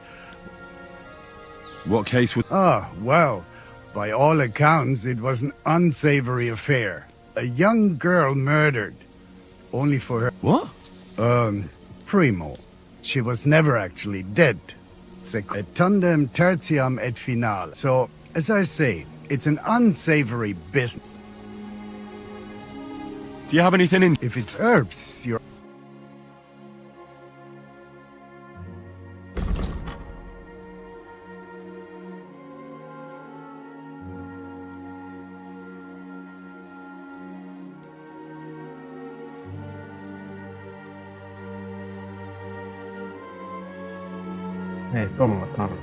What case would... Ah, well, by all accounts, it was an unsavory affair. A young girl murdered. Only for her... What? Primo. She was never actually dead. Et tandem tertiam et finale. So, as I say, it's an unsavory business. Do you have anything in... If it's herbs, you're... Ei tommola tarvi.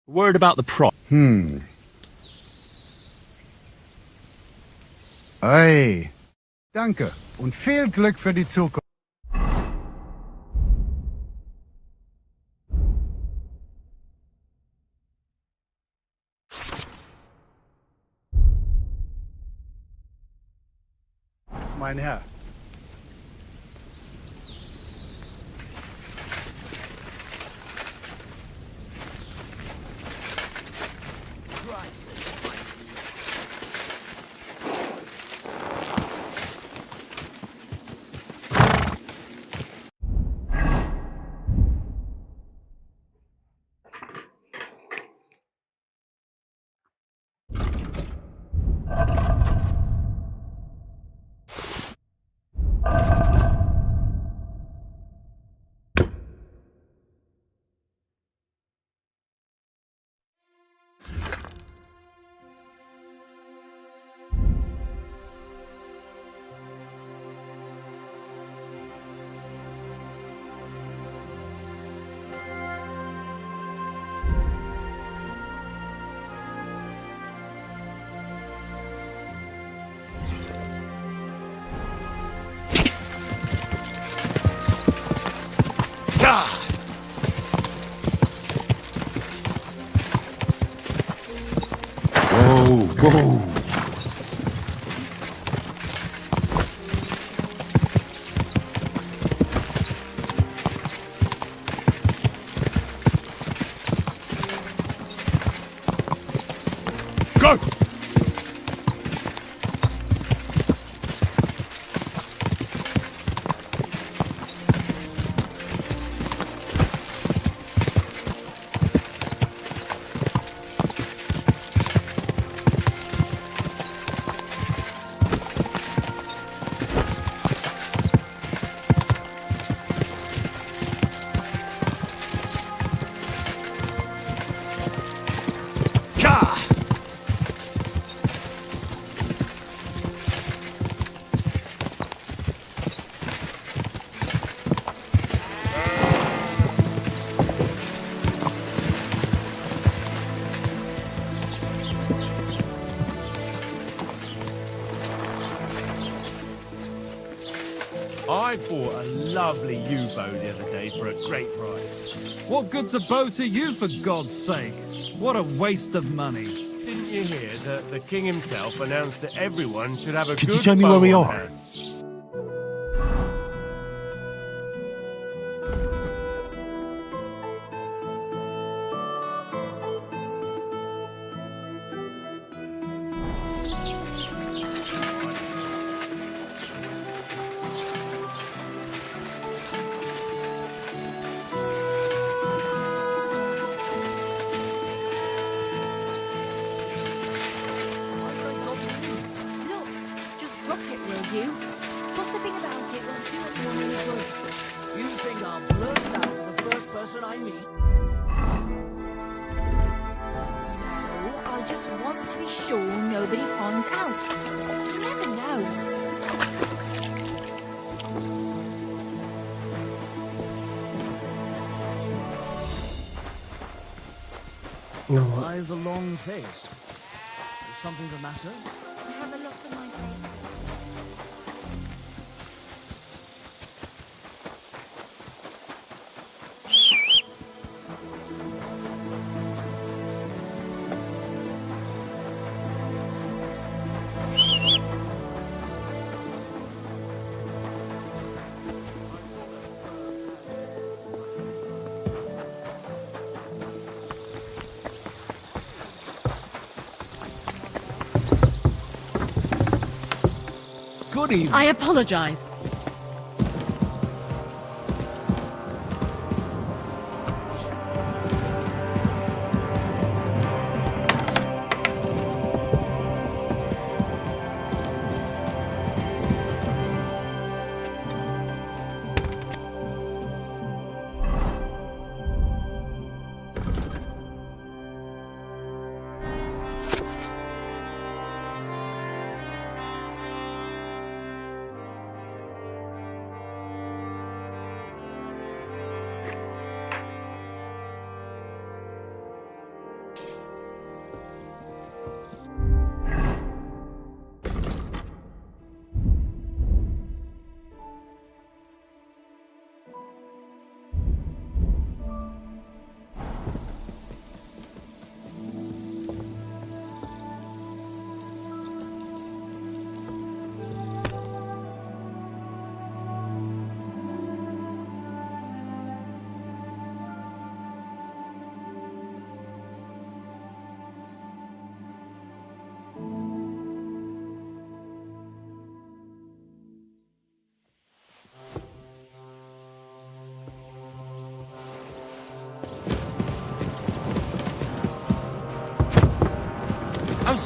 Word about the prop. Aye. Danke und viel Glück für die Zukunft. Mein Herr. Whoa, whoa. Go! I bought a lovely U-bow the other day for a great price. What good's a bow to you, for God's sake? What a waste of money. Didn't you hear that the king himself announced that everyone should have a Could good you show me bow where we on are? hand? Look, just drop it, will you? Gossiping about it won't do anyone any good. You think I'll blurt out the first person I meet? No, I just want to be sure nobody finds out. You never know. You know what? I've a long face. Is something the matter? I have a look on my face. Good evening. I apologize.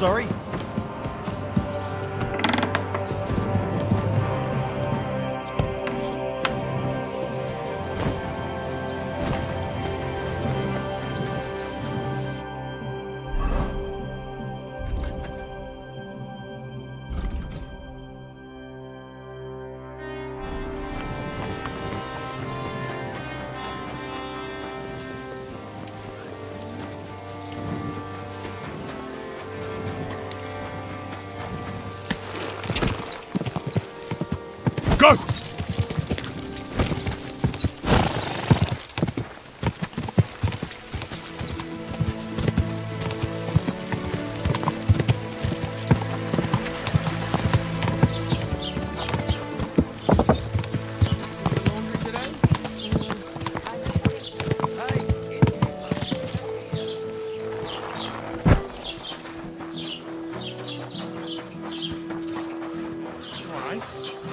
sorry. Go!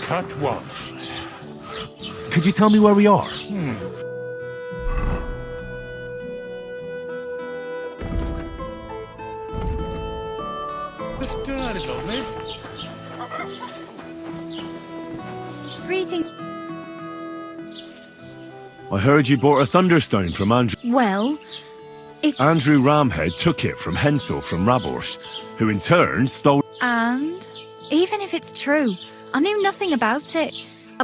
Cut once. Could you tell me where we are? Let's do that a little bit. Greeting. I heard you bought a thunderstone from Andrew. Well, Andrew Ramhead took it from Hensel from Rabors, who in turn stole... and even if it's true, I knew nothing about it.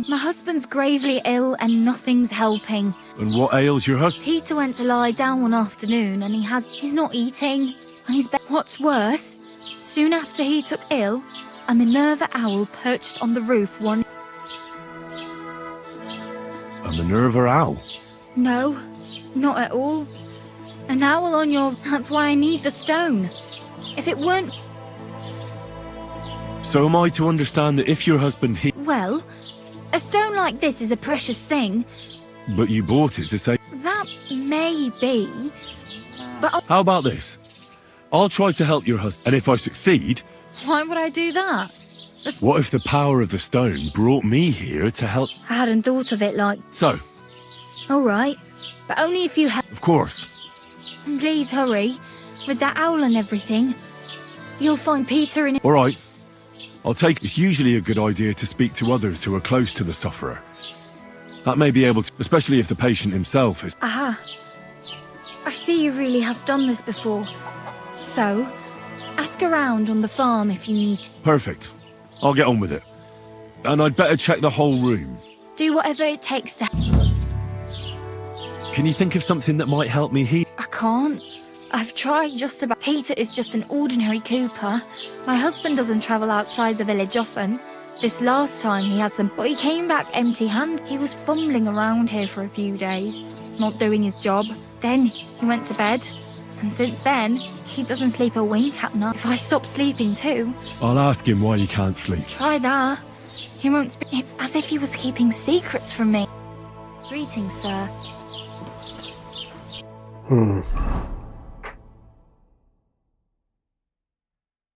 My husband's gravely ill and nothing's helping. And what ails your husband? Peter went to lie down one afternoon and he's not eating. And what's worse, soon after he took ill, a Minerva owl perched on the roof one... A Minerva owl? No, not at all. An owl on your... That's why I need the stone. If it weren't... So am I to understand that if your husband Well, a stone like this is a precious thing. But you bought it to say... That may be, but How about this? I'll try to help your husband, and if I succeed... why would I do that? What if the power of the stone brought me here to help... I hadn't thought of it like... So, All right, but only if you of course. And please hurry. With that owl and everything, you'll find Peter in... All right. I'll take... It's usually a good idea to speak to others who are close to the sufferer. That may be able to... Especially if the patient himself is... Aha. I see you really have done this before. So, ask around on the farm if you need... Perfect. I'll get on with it. And I'd better check the whole room. Do whatever it takes to... Can you think of something that might help me heal? I can't. I've tried just about... Peter is just an ordinary cooper. My husband doesn't travel outside the village often. This last time he had some... But he came back empty-handed. He was fumbling around here for a few days, not doing his job. Then he went to bed. And since then, he doesn't sleep a wink at night. If I stop sleeping too... I'll ask him why he can't sleep. Try that. He won't speak. It's as if he was keeping secrets from me. Greetings, sir.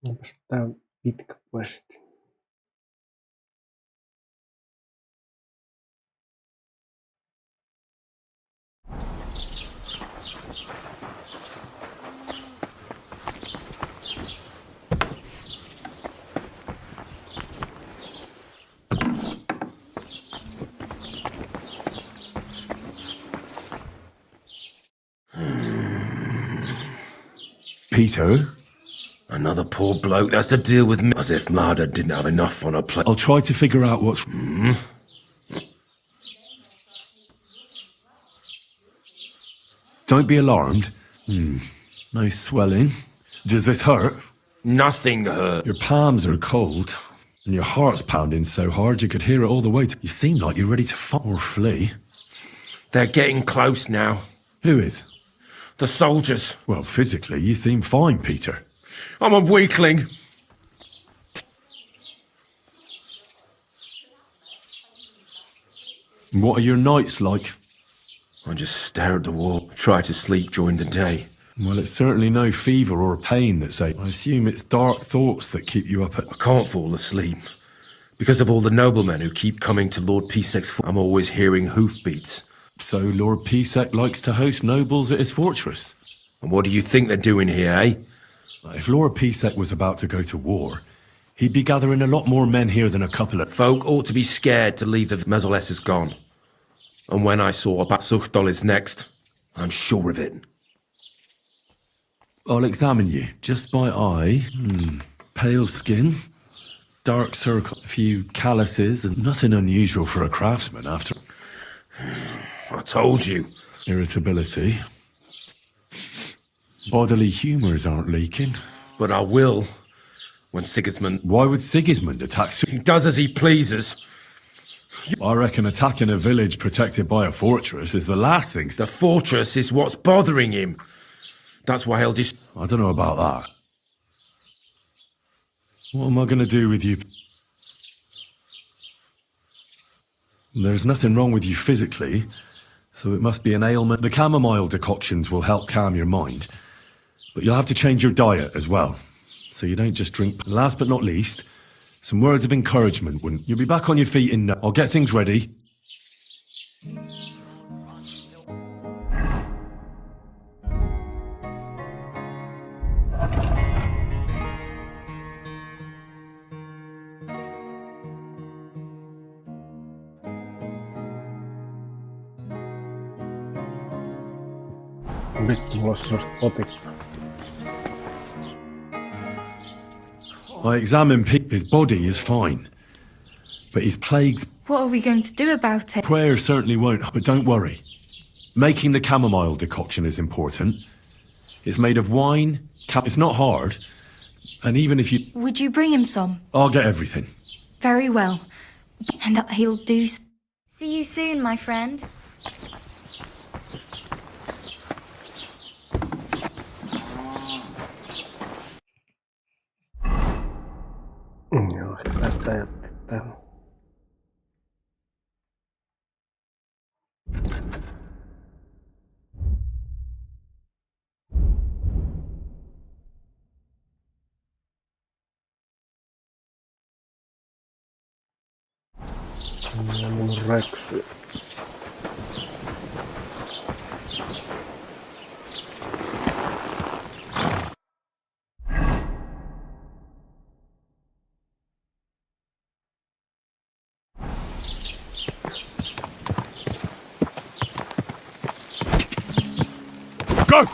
Onpas tää pitkä questi. Peter? Another poor bloke that's to deal with me. As if Marder didn't have enough on her plate. I'll try to figure out what's... Don't be alarmed. No swelling. Does this hurt? Nothing hurt. Your palms are cold. And your heart's pounding so hard you could hear it all the way to... You seem like you're ready to fight or flee. They're getting close now. Who is? The soldiers. Well, physically, you seem fine, Peter. I'm a weakling. What are your nights like? I just stare at the wall, try to sleep during the day. Well, it's certainly no fever or pain that's I assume it's dark thoughts that keep you up at... I can't fall asleep. Because of all the noblemen who keep coming to Lord Pisec's I'm always hearing hoofbeats. So Lord Pisec likes to host nobles at his fortress? And what do you think they're doing here, eh? If Lord Pisek was about to go to war, he'd be gathering a lot more men here than a couple of... Folk ought to be scared to leave the Mesoless is gone. And when I saw about Zuchtdol is next, I'm sure of it. I'll examine you, just by eye. Pale skin, dark circle, a few calluses, and nothing unusual for a craftsman after... I told you. Irritability. Bodily humours aren't leaking. But I will, when Sigismund... Why would Sigismund attack... He does as he pleases. I reckon attacking a village protected by a fortress is the last thing... The fortress is what's bothering him. That's why he'll just... I don't know about that. What am I going to do with you? There's nothing wrong with you physically, so it must be an ailment. The chamomile decoctions will help calm your mind, but you'll have to change your diet as well, so you don't just drink. Last but not least, some words of encouragement. When you'll be back on your feet in... I'll get things ready. Vittu, mulla olisi sellaista potikkaa. I examined his body is fine, but he's plagued. What are we going to do about it? Prayer certainly won't, but don't worry. Making the chamomile decoction is important. It's made of wine, it's not hard, and even if you... Would you bring him some? I'll get everything. Very well. And that he'll do... See you soon, my friend. Joo, tästä jättää täällä. Ja mun reksyy. Go!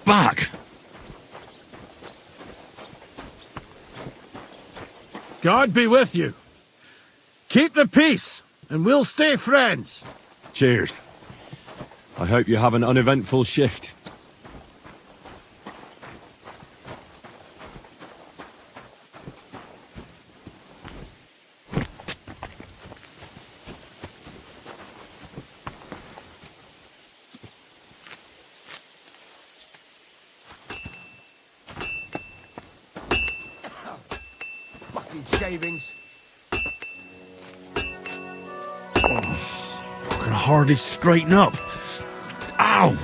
Back! God be with you. Keep the peace, and we'll stay friends. Cheers. I hope you have an uneventful shift. Shavings. I can hardly straighten up. Ow!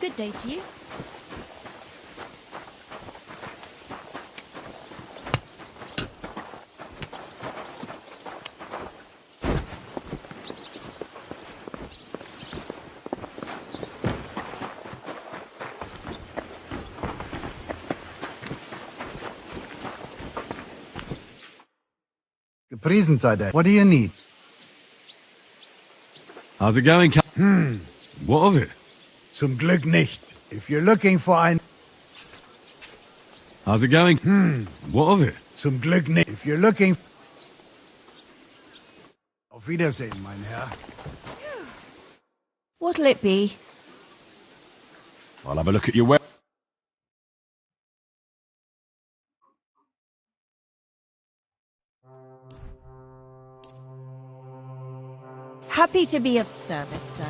Good day to you. Gepriesen sei der. What do you need? How's it going, What of it? Zum Glück nicht. If you're looking for ein... How's it going? What of it? Zum Glück nicht. If you're looking... Auf Wiedersehen, mein Herr. What'll it be? I'll have a look at your web. Happy to be of service, sir.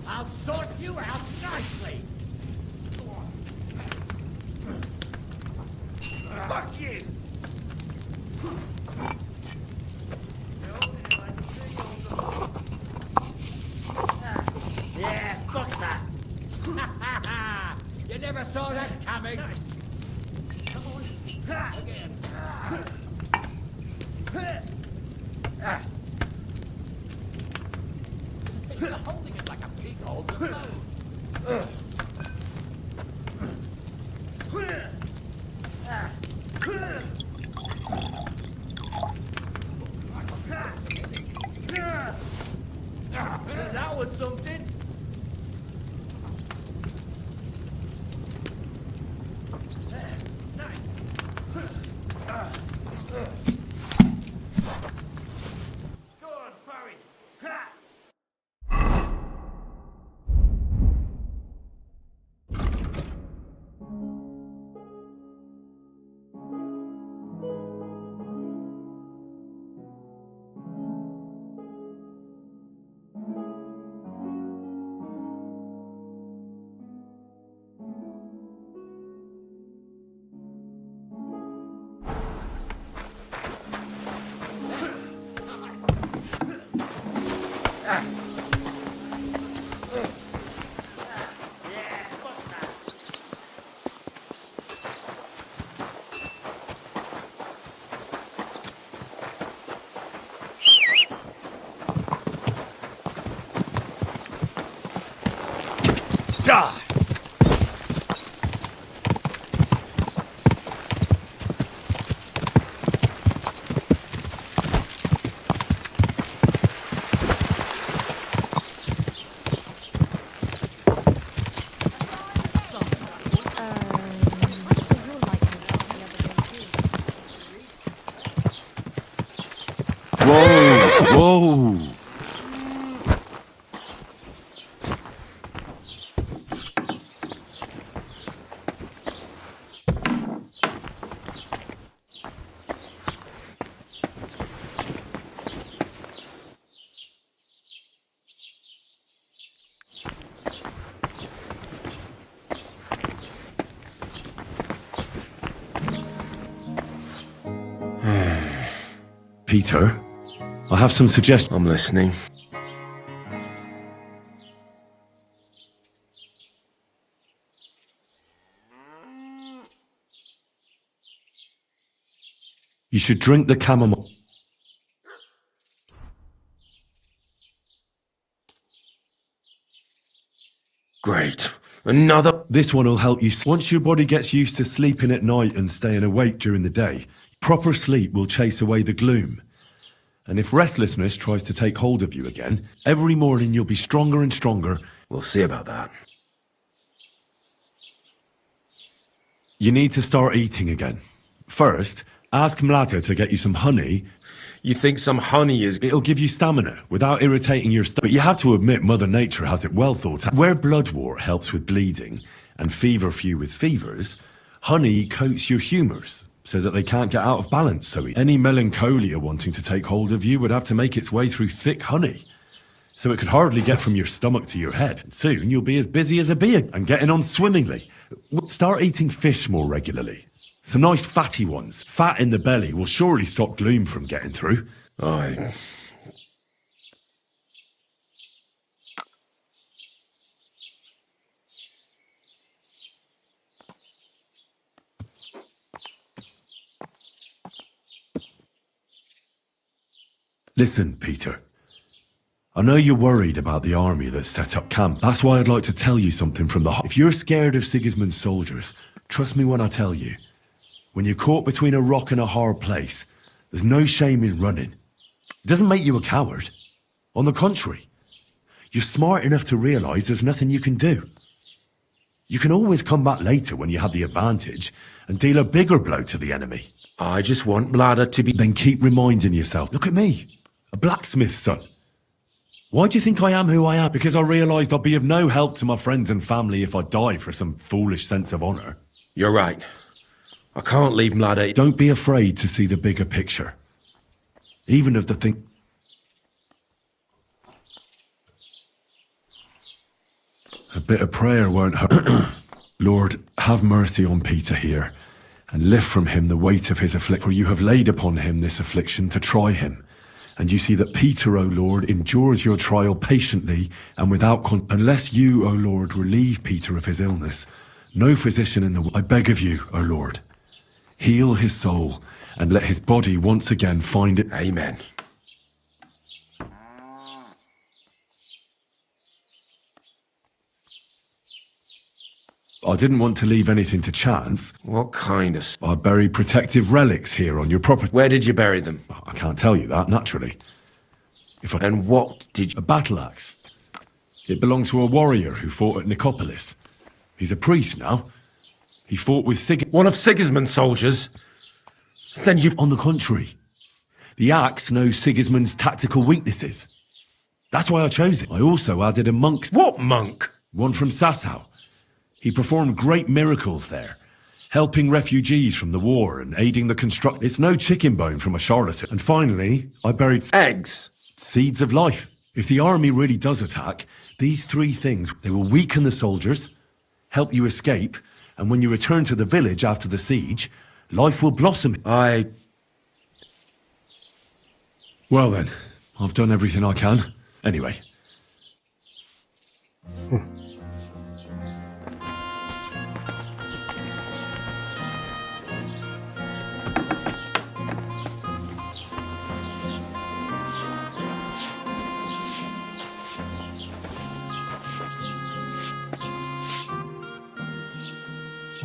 I'll sort you out nicely. Fuck you! Yeah, fuck that. You never saw that coming. Come on. Again. You're holding it like a pig holds a bone. That was something. Die! Whoa! Peter, I have some suggestions. I'm listening. You should drink the chamomile. Great. Another. This one will help you. Once your body gets used to sleeping at night and staying awake during the day, proper sleep will chase away the gloom. And if restlessness tries to take hold of you again, every morning you'll be stronger and stronger. We'll see about that. You need to start eating again. First, ask Mlada to get you some honey. You think some honey is... It'll give you stamina without irritating your stomach. But you have to admit Mother Nature has it well thought out. Where bloodwort helps with bleeding and feverfew with fevers, honey coats your humours so that they can't get out of balance. So any melancholia wanting to take hold of you would have to make its way through thick honey. So it could hardly get from your stomach to your head. Soon you'll be as busy as a bee and getting on swimmingly. Start eating fish more regularly. Some nice fatty ones. Fat in the belly will surely stop gloom from getting through. Aye. Listen, Peter. I know you're worried about the army that's set up camp. That's why I'd like to tell you something from the heart. If you're scared of Sigismund's soldiers, trust me when I tell you. When you're caught between a rock and a hard place, there's no shame in running. It doesn't make you a coward. On the contrary, you're smart enough to realise there's nothing you can do. You can always come back later when you have the advantage and deal a bigger blow to the enemy. I just want Mlada to be... Then keep reminding yourself, look at me, a blacksmith's son. Why do you think I am who I am? Because I realised I'll be of no help to my friends and family if I die for some foolish sense of honour. You're right. I can't leave Mlada. Don't be afraid to see the bigger picture. Even of the thing... A bit of prayer won't hurt. Lord, have mercy on Peter here, and lift from him the weight of his affliction. For you have laid upon him this affliction to try him. And you see that Peter, O Lord, endures your trial patiently and without unless you, O Lord, relieve Peter of his illness. No physician in the world. I beg of you, O Lord, heal his soul and let his body once again find it. Amen. I didn't want to leave anything to chance. What kind of... I buried protective relics here on your property. Where did you bury them? I can't tell you that, naturally. And what did you... A battle axe. It belonged to a warrior who fought at Nicopolis. He's a priest now. He fought with One of Sigismund's soldiers? Then you've... On the contrary. The axe knows Sigismund's tactical weaknesses. That's why I chose it. I also added a monk's... What monk? One from Sassau. He performed great miracles there, helping refugees from the war and aiding the construct. It's no chicken bone from a charlatan. And finally, I buried... Eggs. Seeds of life. If the army really does attack, these three things, they will weaken the soldiers, help you escape, and when you return to the village after the siege, life will blossom. Well then, I've done everything I can. Anyway.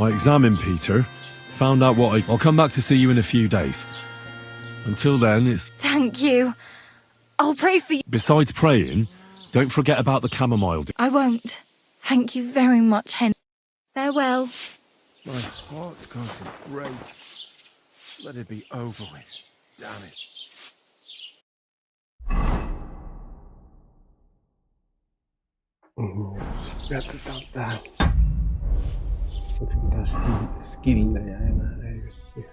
I examined Peter, found out what I'll come back to see you in a few days. Until then, it's... Thank you. I'll pray for you. Besides praying, don't forget about the chamomile. I won't. Thank you very much, Hen. Farewell. My heart's going to break. Let it be over with. Damn it. Jatketaan tähän. Onko mitään skillejä enää? Ei vissiin.